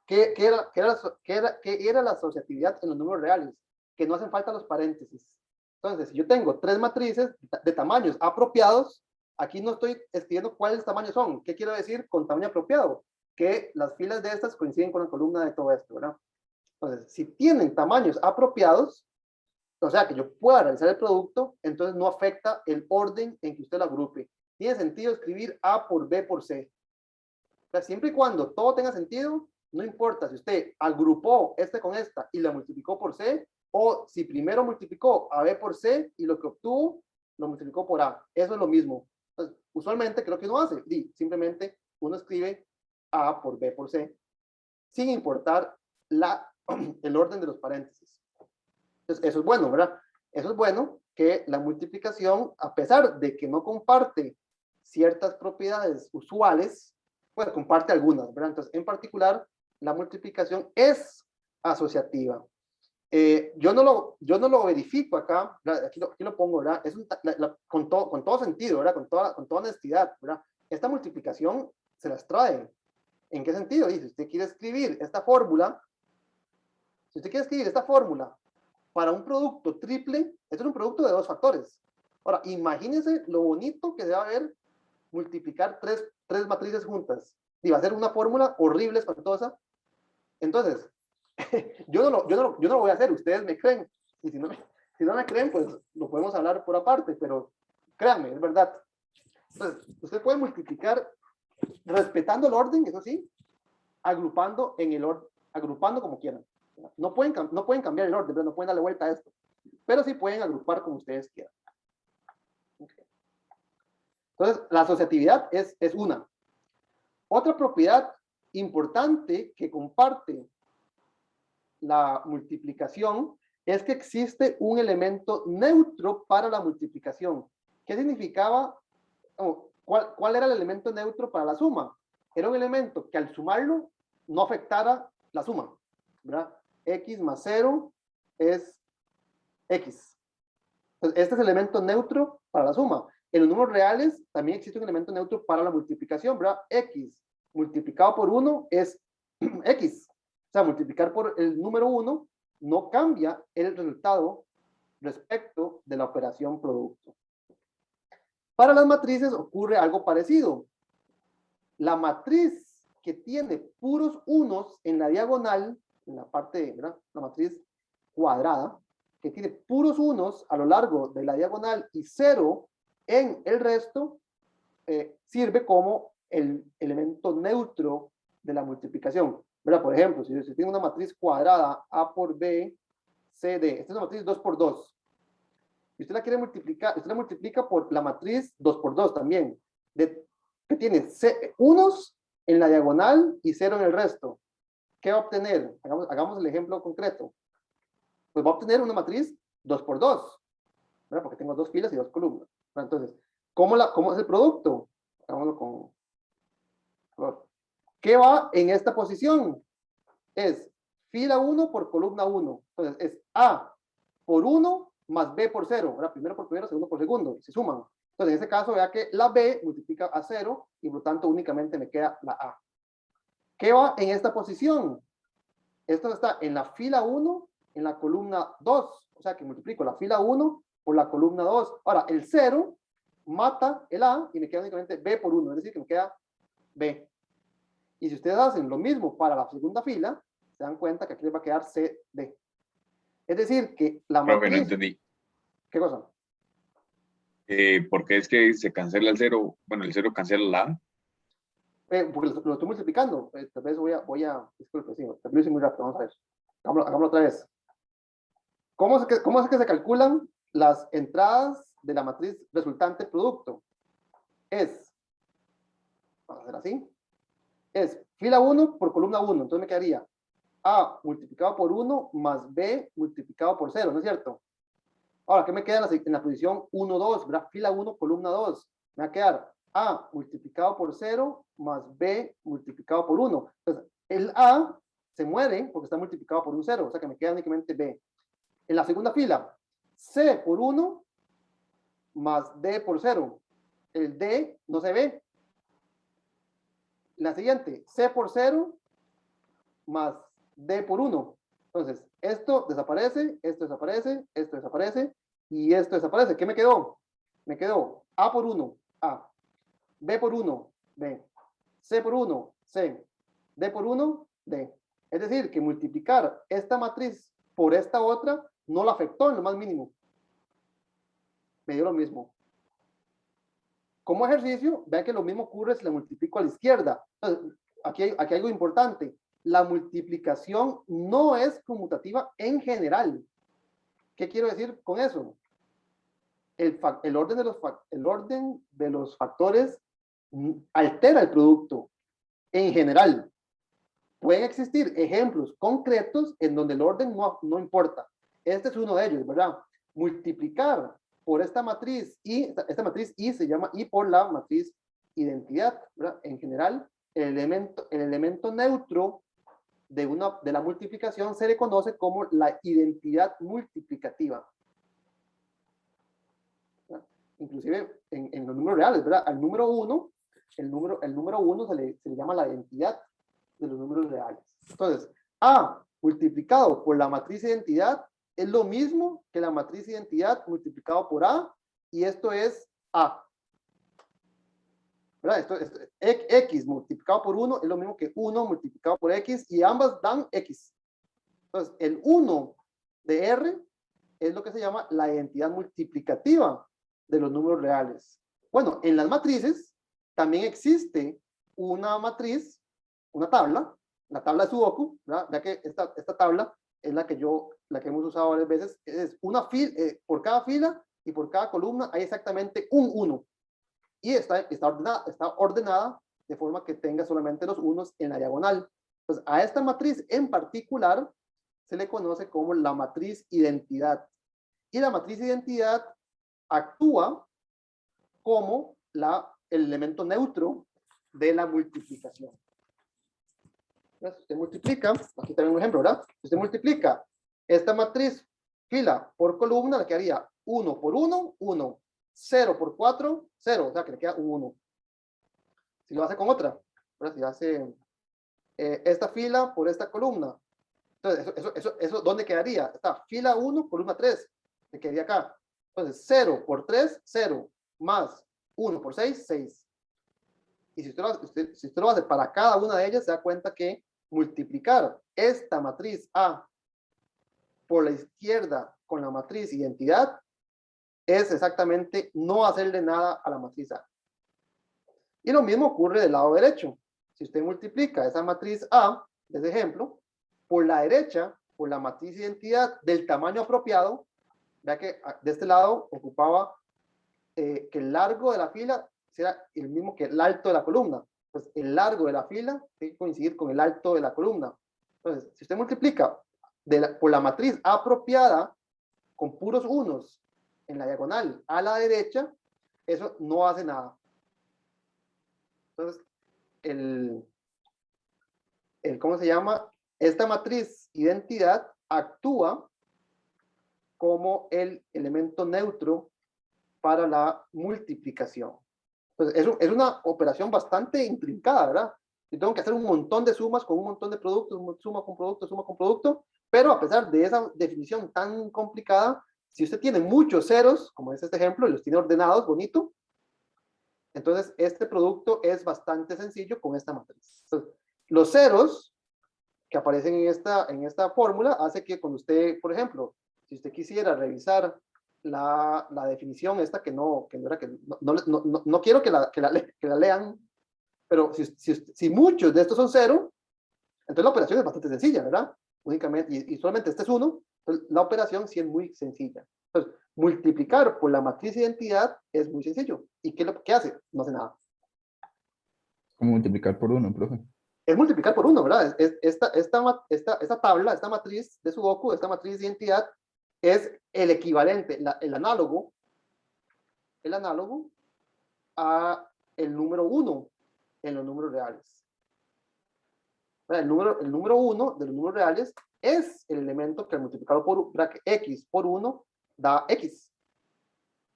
¿qué era la asociatividad en los números reales? Que no hacen falta los paréntesis. Entonces, si yo tengo 3 matrices de tamaños apropiados, aquí no estoy escribiendo cuáles tamaños son. ¿Qué quiero decir con tamaño apropiado? Que las filas de estas coinciden con la columna de todo esto, ¿verdad? Entonces, si tienen tamaños apropiados, o sea, que yo pueda realizar el producto, entonces no afecta el orden en que usted lo agrupe. Tiene sentido escribir A por B por C. O sea, siempre y cuando todo tenga sentido, no importa si usted agrupó con esta y la multiplicó por C, o si primero multiplicó a B por C y lo que obtuvo lo multiplicó por A. Eso es lo mismo. Entonces, usualmente creo que uno hace, simplemente uno escribe A por B por C, sin importar el orden de los paréntesis. Entonces, eso es bueno, ¿verdad? Eso es bueno, que la multiplicación, a pesar de que no comparte ciertas propiedades usuales, pues comparte algunas, ¿verdad? Entonces, en particular, la multiplicación es asociativa. Yo no lo verifico acá, aquí lo pongo, ¿verdad? Con todo sentido, ¿verdad? Con toda honestidad, ¿verdad? Esta multiplicación se las trae. ¿En qué sentido? Dice, si usted quiere escribir esta fórmula, para un producto triple, esto es un producto de 2 factores. Ahora, imagínense lo bonito que debe haber multiplicar tres matrices juntas. Y va a ser una fórmula horrible, espantosa. Entonces, yo no lo voy a hacer, ustedes me creen. Y si no me creen, pues lo podemos hablar por aparte, pero créanme, es verdad. Entonces, usted puede multiplicar respetando el orden, eso sí, agrupando como quieran. No pueden cambiar el orden, pero no pueden darle vuelta a esto. Pero sí pueden agrupar como ustedes quieran. Okay. Entonces, la asociatividad es una. Otra propiedad importante que comparte la multiplicación es que existe un elemento neutro para la multiplicación. ¿Qué significaba? ¿Cuál era el elemento neutro para la suma? Era un elemento que al sumarlo no afectara la suma, ¿verdad? X más 0 es X. Entonces, este es el elemento neutro para la suma. En los números reales también existe un elemento neutro para la multiplicación, ¿verdad? X multiplicado por 1 es X. O sea, multiplicar por el número 1 no cambia el resultado respecto de la operación producto. Para las matrices ocurre algo parecido. La matriz que tiene puros unos en la diagonal, en la parte, ¿verdad? La matriz cuadrada, que tiene puros unos a lo largo de la diagonal y 0 en el resto, sirve como el elemento neutro de la multiplicación, ¿verdad? Por ejemplo, si tengo una matriz cuadrada A por B, C, D, esta es una matriz 2 por 2. Si usted la quiere multiplicar, usted la multiplica por la matriz 2 por 2 también, que tiene unos en la diagonal y 0 en el resto. ¿Qué va a obtener? Hagamos el ejemplo concreto. Pues va a obtener una matriz 2 por 2, ¿verdad? Porque tengo 2 filas y 2 columnas. Entonces, ¿cómo es el producto? Hagámoslo con... ¿Qué va en esta posición? Es fila 1 por columna 1. Entonces, es A por 1 más B por 0. ¿Verdad? Primero por primero, segundo por segundo. Y se suman. Entonces, en este caso, vea que la B multiplica a 0 y por lo tanto únicamente me queda la A. ¿Qué va en esta posición? Esto está en la fila 1, en la columna 2. O sea que multiplico la fila 1 por la columna 2. Ahora, el 0 mata el A y me queda únicamente B por 1. Es decir, que me queda B. Y si ustedes hacen lo mismo para la segunda fila, se dan cuenta que aquí les va a quedar CD. Es decir, que la matriz... Profe, no entendí. ¿Qué cosa? Porque es que se cancela el 0, bueno, el 0 cancela la A. Porque lo estoy multiplicando. Tal vez voy a disculpe, sí, tal vez lo hice muy rápido, vamos a ver. Hagámoslo otra vez. ¿Cómo es que se calculan las entradas de la matriz resultante producto? Vamos a hacer así, es fila 1 por columna 1, entonces me quedaría A multiplicado por 1 más B multiplicado por 0, ¿no es cierto? Ahora, ¿qué me queda en la posición 1, 2? ¿Verdad? Fila 1, columna 2. Me va a quedar A multiplicado por 0 más B multiplicado por 1. Entonces, el A se muere porque está multiplicado por un 0, o sea que me queda únicamente B. En la segunda fila, C por 1 más D por 0. El D no se ve. La siguiente, C por 0 más D por 1. Entonces, esto desaparece, esto desaparece, esto desaparece y esto desaparece. ¿Qué me quedó? Me quedó A por 1, A. B por 1, B. C por 1, C. D por 1, D. Es decir, que multiplicar esta matriz por esta otra no la afectó en lo más mínimo. Me dio lo mismo. Como ejercicio, vean que lo mismo ocurre si la multiplico a la izquierda. Entonces, aquí hay algo importante. La multiplicación no es conmutativa en general. ¿Qué quiero decir con eso? El orden de los factores altera el producto en general. Pueden existir ejemplos concretos en donde el orden no importa. Este es uno de ellos, ¿verdad? Multiplicar por esta matriz I se llama I por la matriz identidad, ¿verdad? En general, el elemento neutro de la multiplicación se le conoce como la identidad multiplicativa. ¿Verdad? Inclusive en los números reales, ¿verdad? Al número 1, el número 1 se le llama la identidad de los números reales. Entonces, A multiplicado por la matriz identidad es lo mismo que la matriz identidad multiplicado por A, y esto es A. ¿Verdad? X multiplicado por 1 es lo mismo que 1 multiplicado por X, y ambas dan X. Entonces, el 1 de R es lo que se llama la identidad multiplicativa de los números reales. Bueno, en las matrices también existe una matriz, una tabla, la tabla de Sudoku, ¿verdad? Ya que esta tabla es la que hemos usado varias veces, es una fila, por cada fila y por cada columna hay exactamente un 1. Y está ordenada de forma que tenga solamente los unos en la diagonal. Entonces, a esta matriz en particular se le conoce como la matriz identidad. Y la matriz identidad actúa como el elemento neutro de la multiplicación. Si usted multiplica, aquí también un ejemplo, ¿verdad? Si usted multiplica esta matriz fila por columna, le quedaría 1 por 1, 1. 0 por 4, 0, o sea que le queda un 1. Si lo hace con otra, ¿verdad? Si hace esta fila por esta columna, entonces eso ¿dónde quedaría? Está fila 1, columna 3, le quedaría acá. Entonces 0 por 3, 0, más 1 por 6, 6. Y si usted lo hace para cada una de ellas, se da cuenta que multiplicar esta matriz A por la izquierda con la matriz identidad es exactamente no hacerle nada a la matriz A. Y lo mismo ocurre del lado derecho. Si usted multiplica esa matriz A, de ese ejemplo, por la derecha, por la matriz identidad del tamaño apropiado, vea que de este lado ocupaba que el largo de la fila será el mismo que el alto de la columna. Pues el largo de la fila tiene que coincidir con el alto de la columna. Entonces, si usted multiplica por la matriz apropiada con puros unos en la diagonal a la derecha, eso no hace nada. Entonces, ¿cómo se llama? Esta matriz identidad actúa como el elemento neutro para la multiplicación. Entonces, es una operación bastante intrincada, ¿verdad? Yo tengo que hacer un montón de sumas con un montón de productos, suma con producto, pero a pesar de esa definición tan complicada, si usted tiene muchos ceros, como es este ejemplo, y los tiene ordenados, bonito, entonces este producto es bastante sencillo con esta matriz. Entonces, Los ceros que aparecen en esta fórmula hace que cuando usted, por ejemplo, si usted quisiera revisar la definición esta que no era que no quiero que la lean, pero si muchos de estos son cero, entonces la operación es bastante sencilla, ¿verdad? Únicamente, y solamente este es 1, entonces la operación sí es muy sencilla. Entonces, multiplicar por la matriz de identidad es muy sencillo. ¿Y qué hace? No hace nada. ¿Cómo multiplicar por 1, profe? Es multiplicar por 1, ¿verdad? Esta tabla, esta matriz de Sudoku, esta matriz de identidad, es el equivalente, el análogo a el número 1 en los números reales. El número 1 de los números reales es el elemento que al multiplicarlo por x por 1 da x.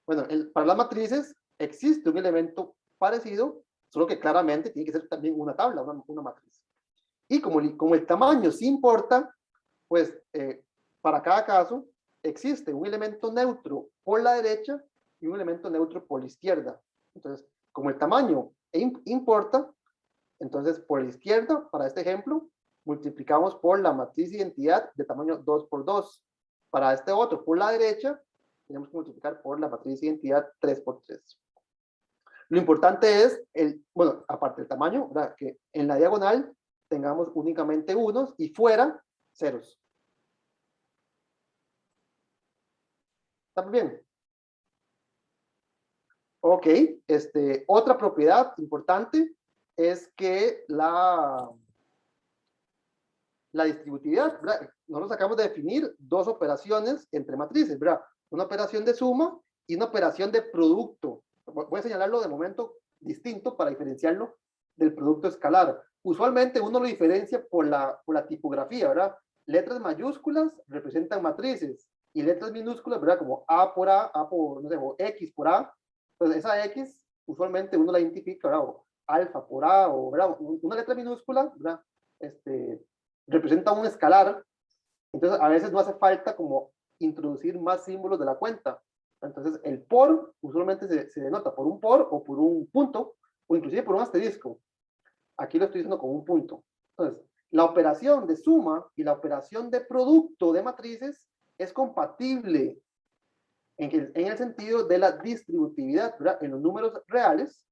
Bueno, para las matrices existe un elemento parecido, solo que claramente tiene que ser también una tabla, una matriz. Y como el tamaño sí importa, pues para cada caso existe un elemento neutro por la derecha y un elemento neutro por la izquierda. Entonces, como el tamaño importa, entonces por la izquierda, para este ejemplo, multiplicamos por la matriz de identidad de tamaño 2 por 2. Para este otro, por la derecha, tenemos que multiplicar por la matriz de identidad 3 por 3. Lo importante es, bueno, aparte del tamaño, ¿verdad? Que en la diagonal tengamos únicamente unos y fuera ceros. ¿Está bien? Ok, otra propiedad importante es que la distributividad, ¿verdad? Nosotros acabamos de definir dos operaciones entre matrices, ¿verdad? Una operación de suma y una operación de producto. Voy a señalarlo de momento distinto para diferenciarlo del producto escalar. Usualmente uno lo diferencia por la tipografía, ¿verdad? Letras mayúsculas representan matrices y letras minúsculas, ¿verdad? Como A por A, A por, no sé, o X por A. Entonces esa X usualmente uno la identifica, ¿verdad? O alfa por A, o, ¿verdad? Una letra minúscula, ¿verdad? Representa un escalar, entonces a veces no hace falta como introducir más símbolos de la cuenta. Entonces el por usualmente se denota por un por o por un punto, o inclusive por un asterisco. Aquí lo estoy diciendo con un punto. Entonces, la operación de suma y la operación de producto de matrices es compatible en el sentido de la distributividad, ¿verdad? En los números reales,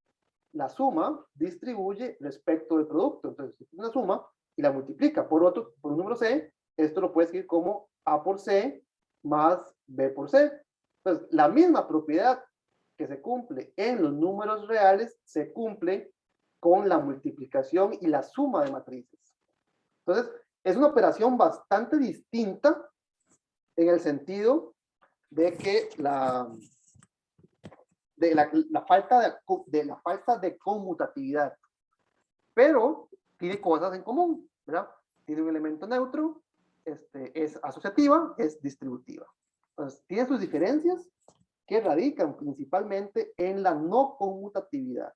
la suma distribuye respecto del producto. Entonces, si es una suma y la multiplica por un número C, esto lo puede escribir como A por C más B por C. Entonces, la misma propiedad que se cumple en los números reales se cumple con la multiplicación y la suma de matrices. Entonces, es una operación bastante distinta en el sentido de que la falta de conmutatividad, pero tiene cosas en común, ¿verdad? Tiene un elemento neutro, es asociativa, es distributiva. Entonces, tiene sus diferencias que radican principalmente en la no conmutatividad.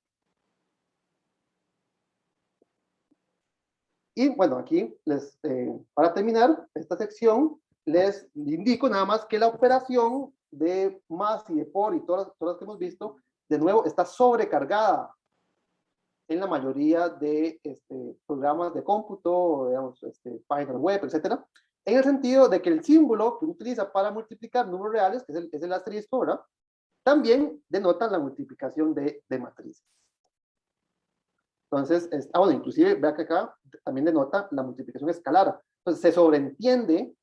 Y bueno, aquí para terminar esta sección, les indico nada más que la operación de más y de por y todas las que hemos visto, de nuevo, está sobrecargada en la mayoría de programas de cómputo, digamos, páginas web, etcétera, en el sentido de que el símbolo que uno utiliza para multiplicar números reales, que es el asterisco, ¿verdad? También denota la multiplicación de matrices. Entonces, bueno, inclusive, vea que acá también denota la multiplicación escalar. Entonces, se sobreentiende,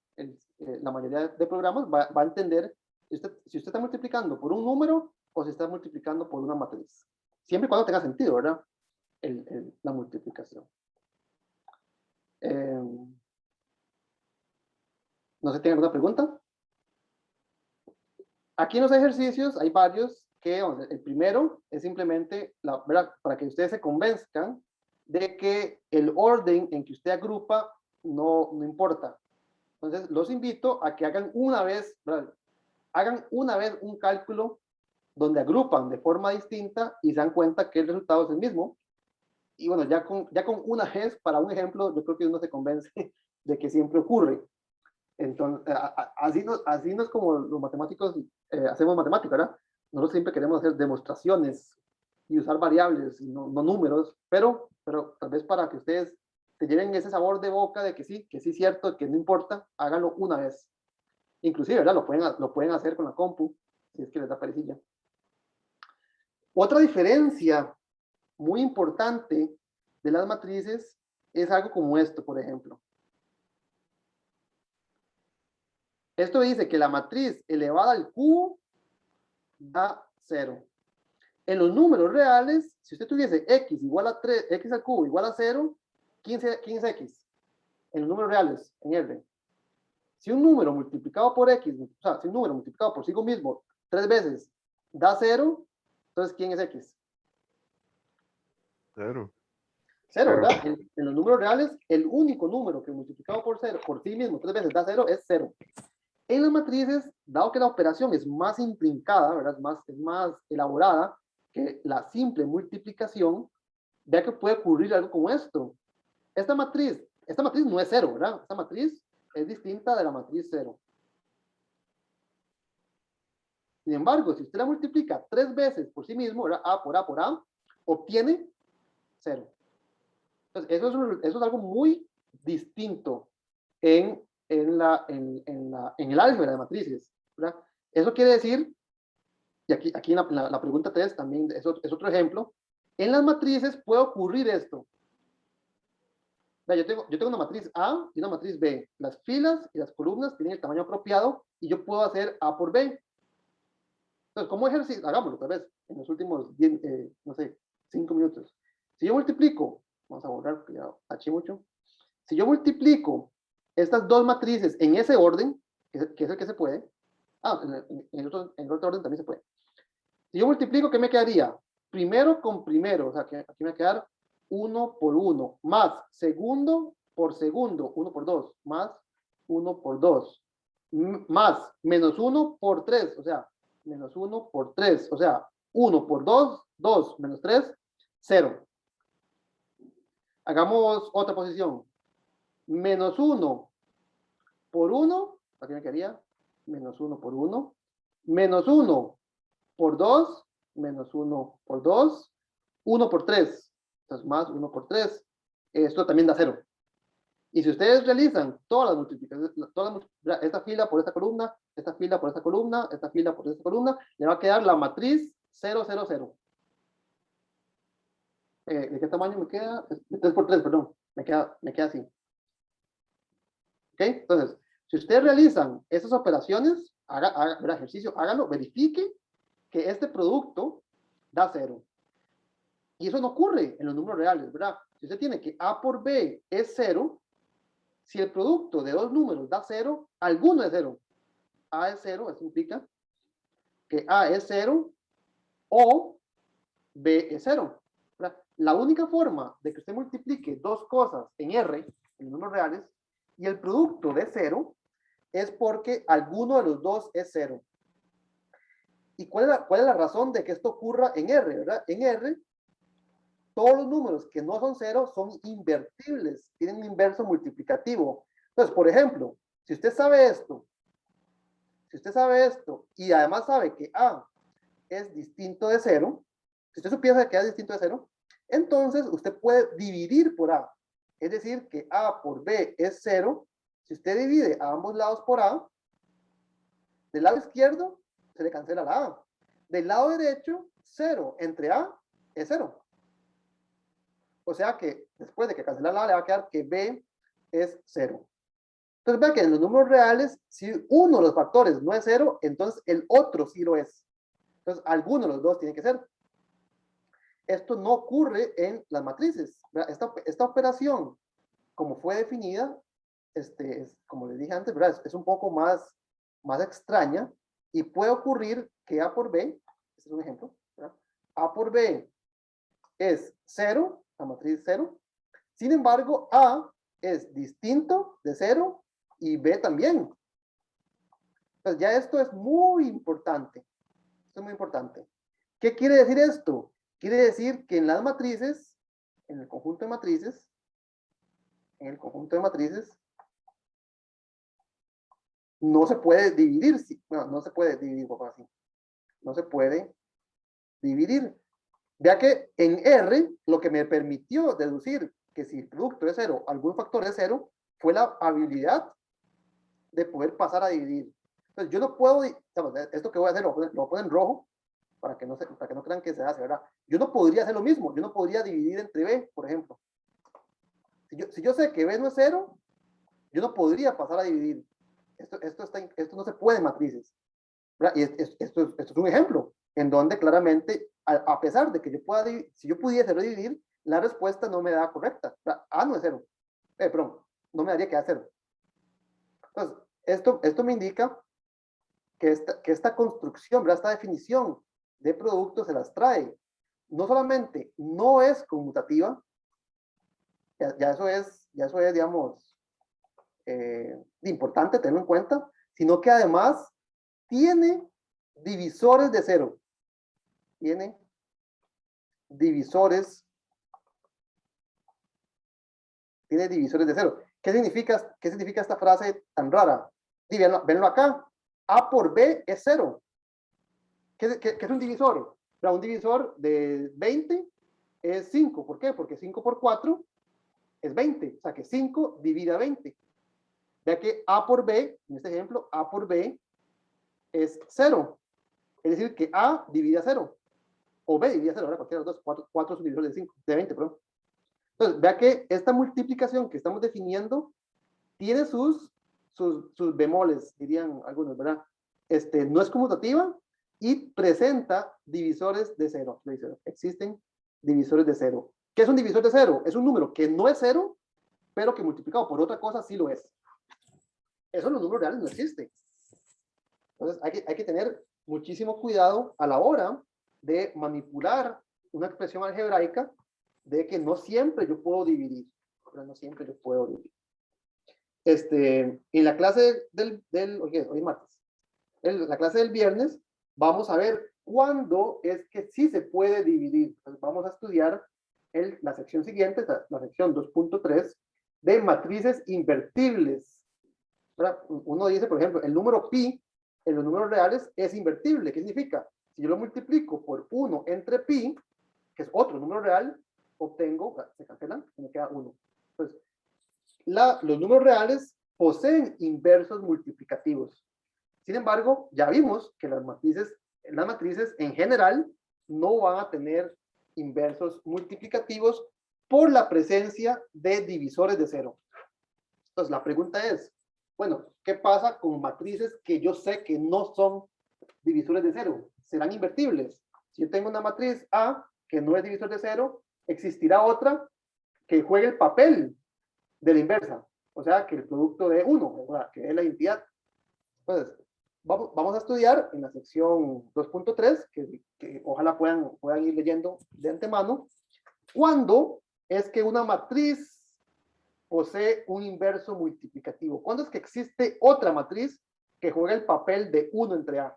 la mayoría de programas va a entender si usted está multiplicando por un número o si está multiplicando por una matriz. Siempre y cuando tenga sentido, ¿verdad? La multiplicación. No sé si tienen alguna pregunta. Aquí en los ejercicios hay varios que, el primero es simplemente, ¿verdad? Para que ustedes se convenzcan de que el orden en que usted agrupa no importa. Entonces, los invito a que hagan una vez, ¿verdad? Hagan una vez un cálculo donde agrupan de forma distinta y se dan cuenta que el resultado es el mismo. Y bueno, ya con una vez, para un ejemplo, yo creo que uno se convence de que siempre ocurre. Entonces, así no es como los matemáticos hacemos matemática, ¿verdad? Nosotros siempre queremos hacer demostraciones y usar variables y no números, pero tal vez para que ustedes te lleven ese sabor de boca de que sí es cierto, que no importa, háganlo una vez. Inclusive, ¿verdad? Lo pueden hacer con la compu, si es que les da perecilla. Otra diferencia muy importante de las matrices es algo como esto, por ejemplo. Esto dice que la matriz elevada al cubo da 0. En los números reales, si usted tuviese x igual a 3, x al cubo igual a 0, ¿quién es x? En los números reales, en R. Si un número multiplicado por x, o sea, si un número multiplicado por sí mismo 3 veces da 0, entonces ¿quién es x? 0. 0, ¿verdad? En los números reales, el único número que multiplicado por sí mismo 3 veces da 0 es 0. En las matrices, dado que la operación es más intrincada, ¿verdad? Es más elaborada que la simple multiplicación, vea que puede ocurrir algo como esto. Esta matriz no es 0, ¿verdad? Esta matriz es distinta de la matriz 0. Sin embargo, si usted la multiplica 3 veces por sí mismo, ¿verdad? A por A por A, obtiene 0. Entonces, eso es algo muy distinto en el álgebra de matrices, ¿verdad? Eso quiere decir, y aquí en la pregunta 3 también es otro ejemplo, en las matrices puede ocurrir esto. Yo tengo una matriz A y una matriz B. Las filas y las columnas tienen el tamaño apropiado y yo puedo hacer A por B. Entonces, ¿cómo ejercicio? Hagámoslo otra vez en los últimos 5 minutos. Si yo multiplico, vamos a borrar porque ya taché mucho. Si yo multiplico estas dos matrices en ese orden, que es el que se puede, en el otro orden también se puede. Si yo multiplico, ¿qué me quedaría? Primero con primero, o sea, que aquí me va a quedar 1 por 1, más segundo por segundo, 1 por 2, más 1 por 2, más menos 1 por 3, o sea, menos 1 por 3, o sea, 1 por 2, 2 menos 3, 0. Hagamos otra posición. Menos 1 por 1, aquí me quedaría menos 1 por 1, menos 1 por 2, menos 1 por 2, 1 por 3, entonces más 1 por 3, esto también da 0. Y si ustedes realizan todas las multiplicaciones, esta fila por esta columna, esta fila por esta columna, esta fila por esta columna, le va a quedar la matriz 0, 0, 0. ¿De qué tamaño me queda? De 3 por 3, perdón, me queda así. ¿Ok? Entonces, si ustedes realizan esas operaciones, haga ejercicio, hágalo, verifique que este producto da 0. Y eso no ocurre en los números reales, ¿verdad? Si usted tiene que A por B es 0, si el producto de dos números da 0, alguno es 0. A es 0, eso implica que A es 0 o B es 0. ¿Verdad? La única forma de que usted multiplique dos cosas en R, en los números reales, y el producto de 0, es porque alguno de los dos es 0. ¿Y cuál es la razón de que esto ocurra en R, verdad? En R, todos los números que no son 0 son invertibles, tienen un inverso multiplicativo. Entonces, por ejemplo, si usted sabe esto, y además sabe que A es distinto de 0, si usted supiera que A es distinto de 0, entonces usted puede dividir por A. Es decir, que A por B es 0. Si usted divide a ambos lados por A, del lado izquierdo se le cancela la A. Del lado derecho, 0 entre A es 0. O sea que después de que cancela la A, le va a quedar que B es 0. Entonces vean que en los números reales, si uno de los factores no es 0, entonces el otro sí lo es. Entonces alguno de los dos tiene que ser. Esto no ocurre en las matrices. Esta operación, como fue definida, como les dije antes, ¿verdad? Es un poco más extraña y puede ocurrir que A por B, este es un ejemplo, ¿verdad? A por B es 0, la matriz 0. Sin embargo, A es distinto de 0 y B también. Entonces ya esto es muy importante. Esto es muy importante. ¿Qué quiere decir esto? Quiere decir que en las matrices, en el conjunto de matrices, no se puede dividir, no se puede dividir, papá, así. No se puede dividir. Vea que en R, lo que me permitió deducir que si el producto es cero, algún factor es cero, fue la habilidad de poder pasar a dividir. Entonces, yo no puedo, esto que voy a hacer lo voy a poner en rojo, para que no crean que se hace, ¿verdad? Yo no podría hacer lo mismo, yo no podría dividir entre B, por ejemplo. Si yo sé que B no es cero, yo no podría pasar a dividir. Esto no se puede en matrices, ¿verdad? Y esto es un ejemplo, en donde claramente, a pesar de que yo pueda dividir, si yo pudiese dividir, la respuesta no me da correcta. A no es cero. Perdón, no me daría que a cero. Entonces, esto me indica que esta construcción, ¿verdad? Esta definición de producto se las trae. No solamente no es conmutativa, ya eso es, digamos, importante tenerlo en cuenta, sino que además tiene divisores de cero. Tiene divisores de cero. ¿Qué significa esta frase tan rara? Venlo acá. A por B es cero. ¿Qué es un divisor? Un divisor de 20 es 5. ¿Por qué? Porque 5 por 4 es 20. O sea que 5 divide a 20. Ya que A por B, en este ejemplo, A por B es 0. Es decir, que A divide a 0. O B divide a 0. Ahora cualquiera de los dos. 4 es un divisor de 5. De 20, perdón. Entonces, vea que esta multiplicación que estamos definiendo tiene sus bemoles, dirían algunos, ¿verdad? No es conmutativa y presenta divisores de cero. Existen divisores de cero. ¿Qué es un divisor de cero? Es un número que no es cero, pero que multiplicado por otra cosa sí lo es. Eso en los números reales no existe. Entonces hay que tener muchísimo cuidado a la hora de manipular una expresión algebraica, de que no siempre yo puedo dividir. No siempre yo puedo dividir. En la clase hoy es martes. En la clase del viernes vamos a ver cuándo es que sí se puede dividir. Entonces vamos a estudiar la sección siguiente, la sección 2.3 de matrices invertibles. Uno dice, por ejemplo, el número pi en los números reales es invertible. ¿Qué significa? Si yo lo multiplico por 1 entre pi, que es otro número real, obtengo, se cancelan, me queda 1. Entonces, los números reales poseen inversos multiplicativos. Sin embargo, ya vimos que las matrices en general no van a tener inversos multiplicativos por la presencia de divisores de cero. Entonces, la pregunta es, bueno, ¿qué pasa con matrices que yo sé que no son divisores de cero? ¿Serán invertibles? Si yo tengo una matriz A que no es divisor de cero, existirá otra que juegue el papel de la inversa, o sea, que el producto de 1, que es la identidad. Entonces, vamos a estudiar en la sección 2.3, que ojalá puedan ir leyendo de antemano, cuándo es que una matriz posee un inverso multiplicativo. ¿Cuándo es que existe otra matriz que juega el papel de 1 entre A?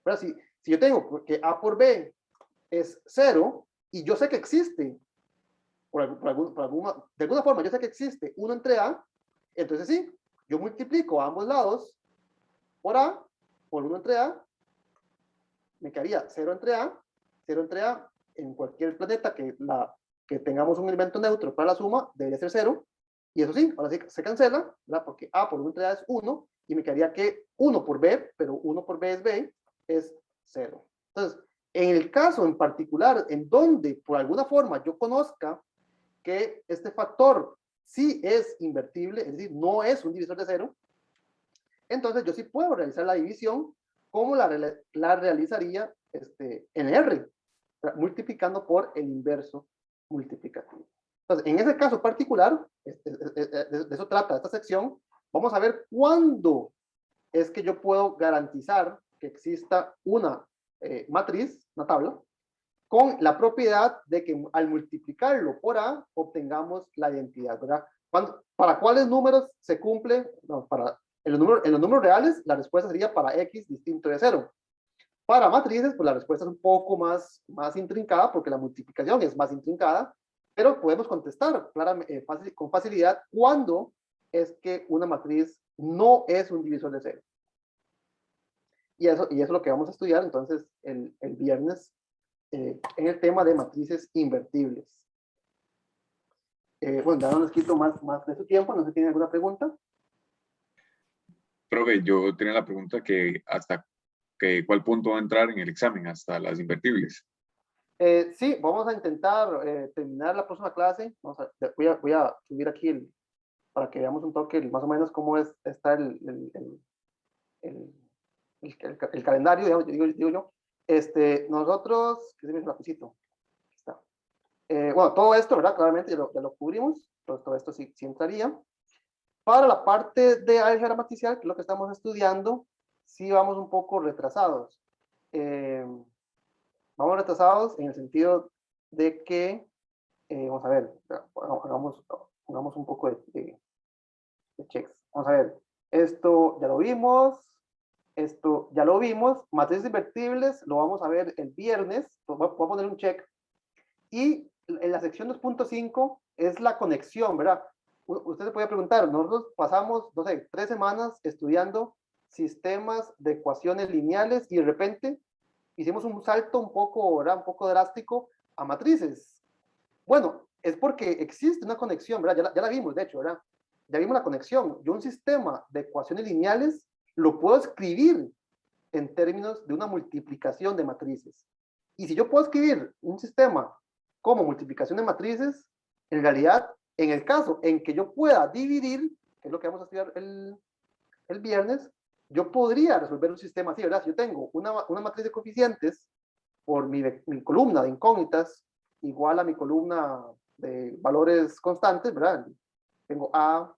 Pero si yo tengo que A por B es 0, y yo sé que existe, de alguna forma yo sé que existe 1 entre A, entonces sí, yo multiplico a ambos lados por A, por 1 entre A, me quedaría 0 entre A en cualquier planeta que tengamos un elemento neutro para la suma, debería ser 0, y eso sí, ahora sí se cancela, ¿verdad? Porque A por 1 entre A es 1, y me quedaría que 1 por B, pero 1 por B es B, es 0. Entonces, en el caso en particular, en donde por alguna forma yo conozca que este factor sí es invertible, es decir, no es un divisor de cero, entonces yo sí puedo realizar la división como la realizaría en R, multiplicando por el inverso multiplicativo. Entonces, en ese caso particular, de eso trata esta sección, vamos a ver cuándo es que yo puedo garantizar que exista una matriz, una tabla, con la propiedad de que al multiplicarlo por A, obtengamos la identidad, ¿verdad? ¿Para cuáles números se cumple? No, en los números reales, la respuesta sería para X distinto de 0. Para matrices, pues la respuesta es un poco más intrincada, porque la multiplicación es más intrincada, pero podemos contestar con facilidad cuándo es que una matriz no es un divisor de 0. Y eso es lo que vamos a estudiar entonces el viernes en el tema de matrices invertibles. Bueno, ya no les quito más de su tiempo, no sé si tienen alguna pregunta. Profe, yo tenía la pregunta que hasta cuál punto va a entrar en el examen, hasta las invertibles. Sí, vamos a intentar terminar la próxima clase. Voy a subir aquí para que veamos un toque más o menos cómo está el calendario, digo yo. Nosotros, ¿qué se me hizo el lapicito? Está. Bueno, todo esto, ¿verdad? Claramente ya lo cubrimos. Todo esto sí entraría. Para la parte de álgebra matricial, que es lo que estamos estudiando, sí vamos un poco retrasados. Vamos retrasados en el sentido de que, vamos a ver, hagamos un poco de checks. Vamos a ver, esto ya lo vimos, esto ya lo vimos, matrices invertibles lo vamos a ver el viernes, voy a poner un check, y en la sección 2.5 es la conexión, ¿verdad? Usted se puede preguntar, nosotros pasamos, no sé, 3 semanas estudiando sistemas de ecuaciones lineales y de repente hicimos un salto un poco, ¿verdad? Un poco drástico a matrices. Bueno, es porque existe una conexión, ¿verdad? Ya la vimos, de hecho, ¿verdad? Ya vimos la conexión. Yo un sistema de ecuaciones lineales lo puedo escribir en términos de una multiplicación de matrices. Y si yo puedo escribir un sistema como multiplicación de matrices, en realidad, en el caso en que yo pueda dividir, que es lo que vamos a estudiar el viernes, yo podría resolver un sistema así, ¿verdad? Si yo tengo una matriz de coeficientes por mi columna de incógnitas igual a mi columna de valores constantes, ¿verdad? Tengo A,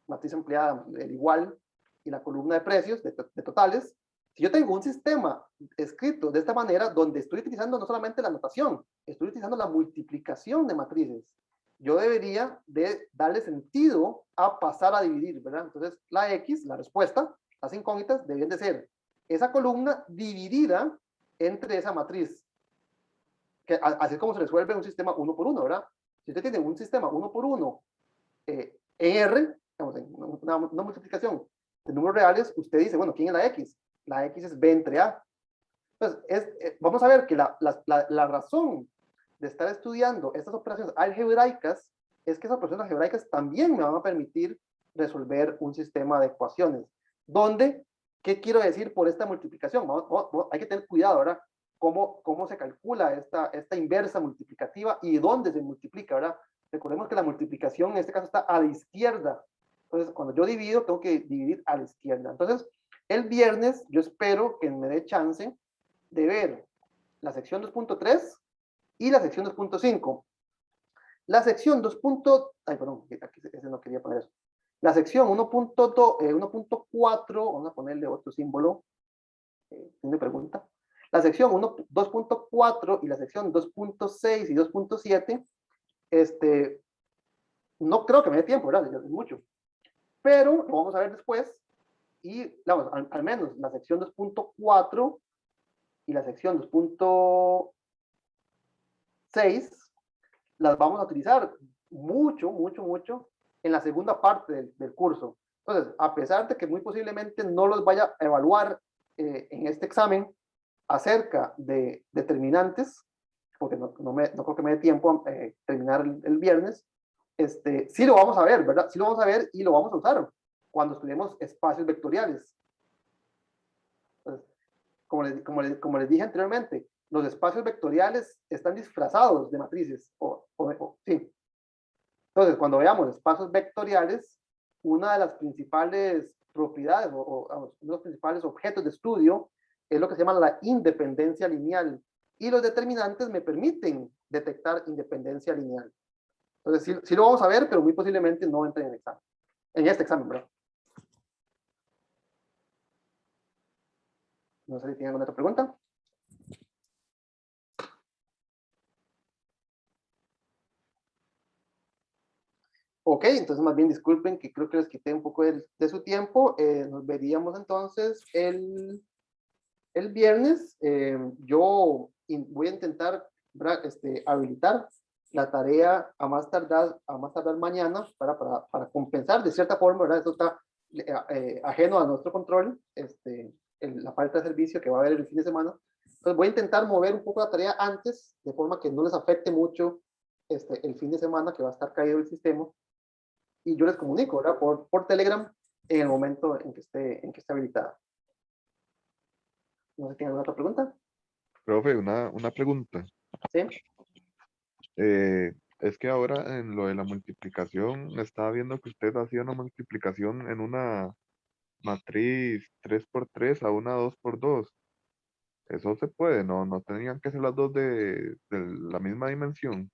matriz ampliada, el igual, y la columna de precios, de totales. Si yo tengo un sistema escrito de esta manera, donde estoy utilizando no solamente la notación, estoy utilizando la multiplicación de matrices, yo debería de darle sentido a pasar a dividir, ¿verdad? Entonces, la X, la respuesta, las incógnitas deberían de ser esa columna dividida entre esa matriz. Que así es como se resuelve un sistema uno por uno, ¿verdad? Si usted tiene un sistema uno por uno en R, digamos, en una multiplicación de números reales, usted dice, bueno, ¿quién es la X? La X es B entre A. Entonces, vamos a ver que la razón de estar estudiando estas operaciones algebraicas es que esas operaciones algebraicas también me van a permitir resolver un sistema de ecuaciones. Donde, ¿qué quiero decir por esta multiplicación? Hay que tener cuidado, ¿verdad? Cómo se calcula esta inversa multiplicativa y dónde se multiplica, ¿verdad? Recordemos que la multiplicación en este caso está a la izquierda. Entonces, cuando yo divido, tengo que dividir a la izquierda. Entonces, el viernes yo espero que me dé chance de ver la sección 2.3 y la sección 2.5. La sección 2. Ay, perdón, aquí ese no quería poner eso. La sección 1.4, vamos a ponerle otro símbolo. ¿Tiene pregunta? La sección 2.4 y la sección 2.6 y 2.7, no creo que me dé tiempo, ¿verdad? Es mucho. Pero lo vamos a ver después. Y, vamos, al menos la sección 2.4 y la sección 2.6 las vamos a utilizar mucho en la segunda parte del curso. Entonces, a pesar de que muy posiblemente no los vaya a evaluar en este examen acerca de determinantes, porque no creo que me dé tiempo terminar el viernes, sí lo vamos a ver, ¿verdad? Sí lo vamos a ver y lo vamos a usar cuando estudiemos espacios vectoriales. Entonces, como les dije anteriormente, los espacios vectoriales están disfrazados de matrices. Sí. Entonces, cuando veamos espacios vectoriales, una de las principales propiedades uno de los principales objetos de estudio es lo que se llama la independencia lineal. Y los determinantes me permiten detectar independencia lineal. Entonces, sí lo vamos a ver, pero muy posiblemente no entre en el examen. En este examen, ¿verdad? No sé si tienen alguna otra pregunta. Ok, entonces más bien disculpen que creo que les quité un poco de su tiempo. Nos veríamos entonces el viernes. Yo voy a intentar habilitar la tarea a más tardar mañana para compensar de cierta forma, ¿verdad? Esto está ajeno a nuestro control, la falta de servicio que va a haber el fin de semana. Entonces voy a intentar mover un poco la tarea antes, de forma que no les afecte mucho el fin de semana que va a estar caído el sistema, y yo les comunico, ¿verdad? Por Telegram en el momento en que esté habilitada. No sé si tienen alguna otra pregunta. Profe, una pregunta. Sí. Es que ahora en lo de la multiplicación, estaba viendo que usted hacía una multiplicación en una matriz 3 por 3 a una 2 por 2. Eso se puede, ¿no? No tenían que ser las dos de la misma dimensión.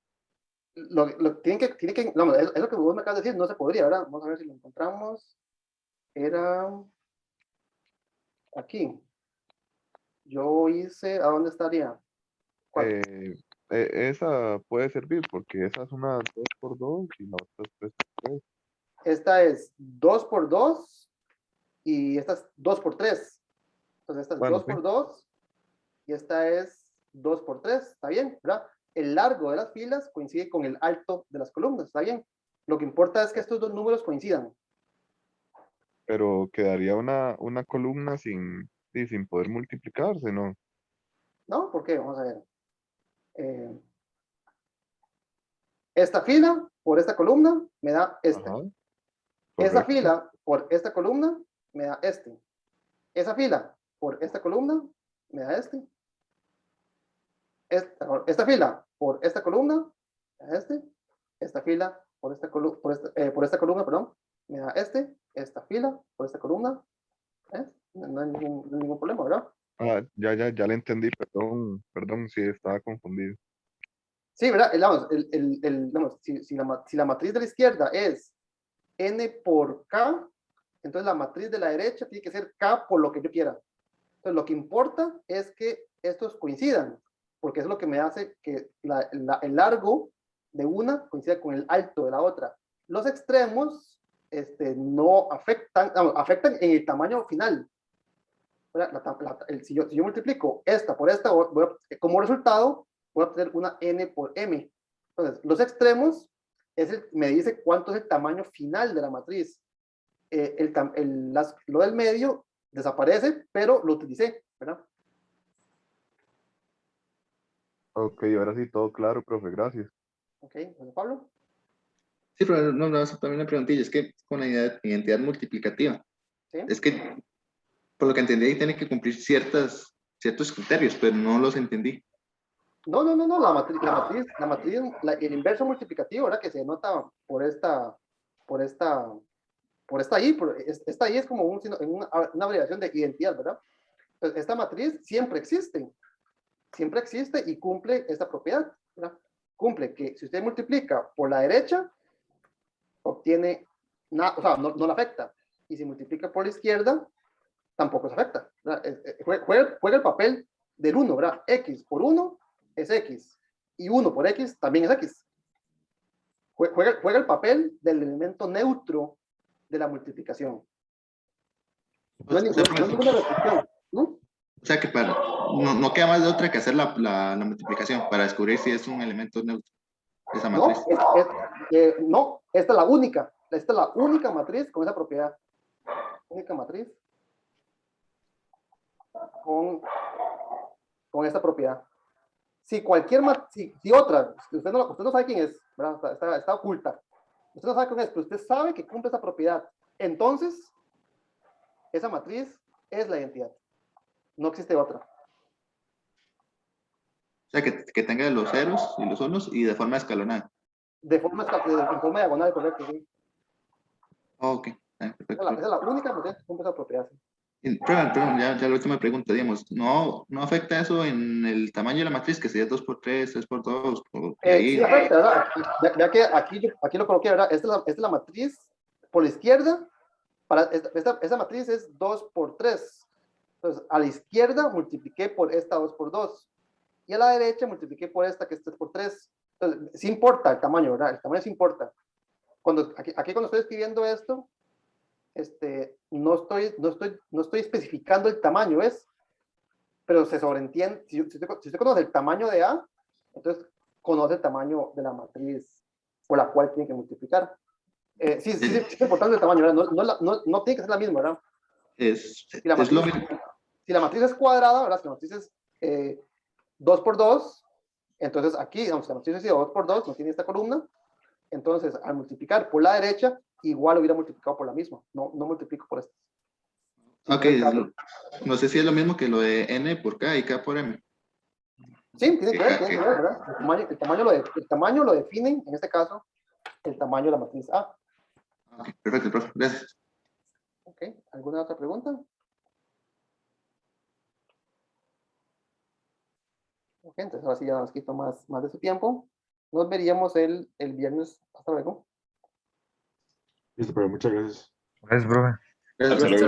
Tiene que no, es lo que vos me acabas de decir, no se podría, ¿verdad? Vamos a ver si lo encontramos. Era aquí. Yo hice, ¿a dónde estaría? Esa puede servir porque esa es una 2 por 2 y la otra es 3 por 3. Esta es 2 por 2 y esta es 2 por 3. Entonces esta es Bueno, 2 sí. por 2 y esta es 2 por 3. ¿Está bien? ¿Verdad? El largo de las filas coincide con el alto de las columnas. ¿Está bien? Lo que importa es que estos dos números coincidan. Pero quedaría una columna sin poder multiplicarse, ¿no? ¿No? ¿Por qué? Vamos a ver. Esta fila por esta columna me da este. Ajá, Esa correcto. fila por esta columna me da este. Esa fila por esta columna me da este. Esta fila por esta columna me da este. Esta fila por esta columna, perdón, me da este. Esta fila por esta columna. No hay ningún problema, ¿verdad? Ya le entendí, perdón si estaba confundido. Sí, ¿verdad? Vamos, si la matriz de la izquierda es n por k, entonces la matriz de la derecha tiene que ser k por lo que yo quiera. Entonces lo que importa es que estos coincidan, porque es lo que me hace que el largo de una coincida con el alto de la otra. Los extremos no afectan, afectan en el tamaño final. Si yo multiplico esta por esta, como resultado voy a obtener una n por m. Entonces, los extremos me dice cuánto es el tamaño final de la matriz. Lo del medio desaparece, pero lo utilicé, ¿verdad? Ok, ahora sí, todo claro, profe, gracias. Ok, bueno, Pablo. Sí, pero no, también una preguntilla, es que con la identidad multiplicativa, ¿Sí? es que por lo que entendí ahí tiene que cumplir ciertos criterios, pero no los entendí. No, la matriz, el inverso multiplicativo, ¿verdad? Que se denota por esta I, esta I es como una abreviación de identidad, ¿verdad? Entonces, esta matriz siempre existe y cumple esta propiedad, ¿verdad? Cumple que si usted multiplica por la derecha, obtiene nada, o sea, no la afecta. Y si multiplica por la izquierda, tampoco se afecta. Juega el papel del 1, ¿verdad? X por 1 es X. Y 1 por X también es X. Juega el papel del elemento neutro de la multiplicación. No hay ninguna restricción. ¿No? O sea que no queda más de otra que hacer la multiplicación para descubrir si es un elemento neutro, esa matriz. No, esta es la única. Esta es la única matriz con esa propiedad. Única matriz con esta propiedad. Si cualquier si otra, usted no sabe quién es, ¿verdad? Está oculta. Usted no sabe quién es, pero usted sabe que cumple esa propiedad. Entonces, esa matriz es la identidad. No existe otra. O sea, que tenga los ceros y los unos y de forma escalonada. En forma diagonal, correcto, sí. Ok, perfecto. Esa es la única matriz que cumple esa propiedad. Perdón, ya la última pregunta, digamos, ¿no afecta eso en el tamaño de la matriz, que sería 2 por 3, 3 por 2? Sí afecta, ¿verdad? Ya que aquí lo coloqué, ¿verdad? Esta es la matriz por la izquierda, esta matriz es 2 por 3. Entonces, a la izquierda multipliqué por esta 2 por 2. Y a la derecha multipliqué por esta que es 3 por 3. Entonces, sí importa el tamaño, ¿verdad? El tamaño sí importa. Aquí cuando estoy escribiendo esto, no estoy especificando el tamaño, ¿ves? Pero se sobreentiende, si usted conoce el tamaño de A, entonces conoce el tamaño de la matriz por la cual tiene que multiplicar. Sí, es importante el tamaño, ¿verdad? No tiene que ser la misma, ¿verdad? Si la matriz es cuadrada, ¿verdad? Si la matriz es 2 por 2, Entonces aquí, digamos, la matriz suicida 2 por 2 no tiene esta columna, entonces al multiplicar por la derecha, igual hubiera multiplicado por la misma, no multiplico por esta. Ok, no sé si es lo mismo que lo de n por k y k por m. Sí, tiene que ver, ¿verdad? El tamaño lo define, en este caso, el tamaño de la matriz A. Ok, perfecto, profe, gracias. Ok, ¿alguna otra pregunta? Ok, entonces ahora sí ya nos quito más de su tiempo. Nos veríamos el viernes. Hasta luego. Listo, pero muchas gracias. Gracias, profe. Gracias, profe.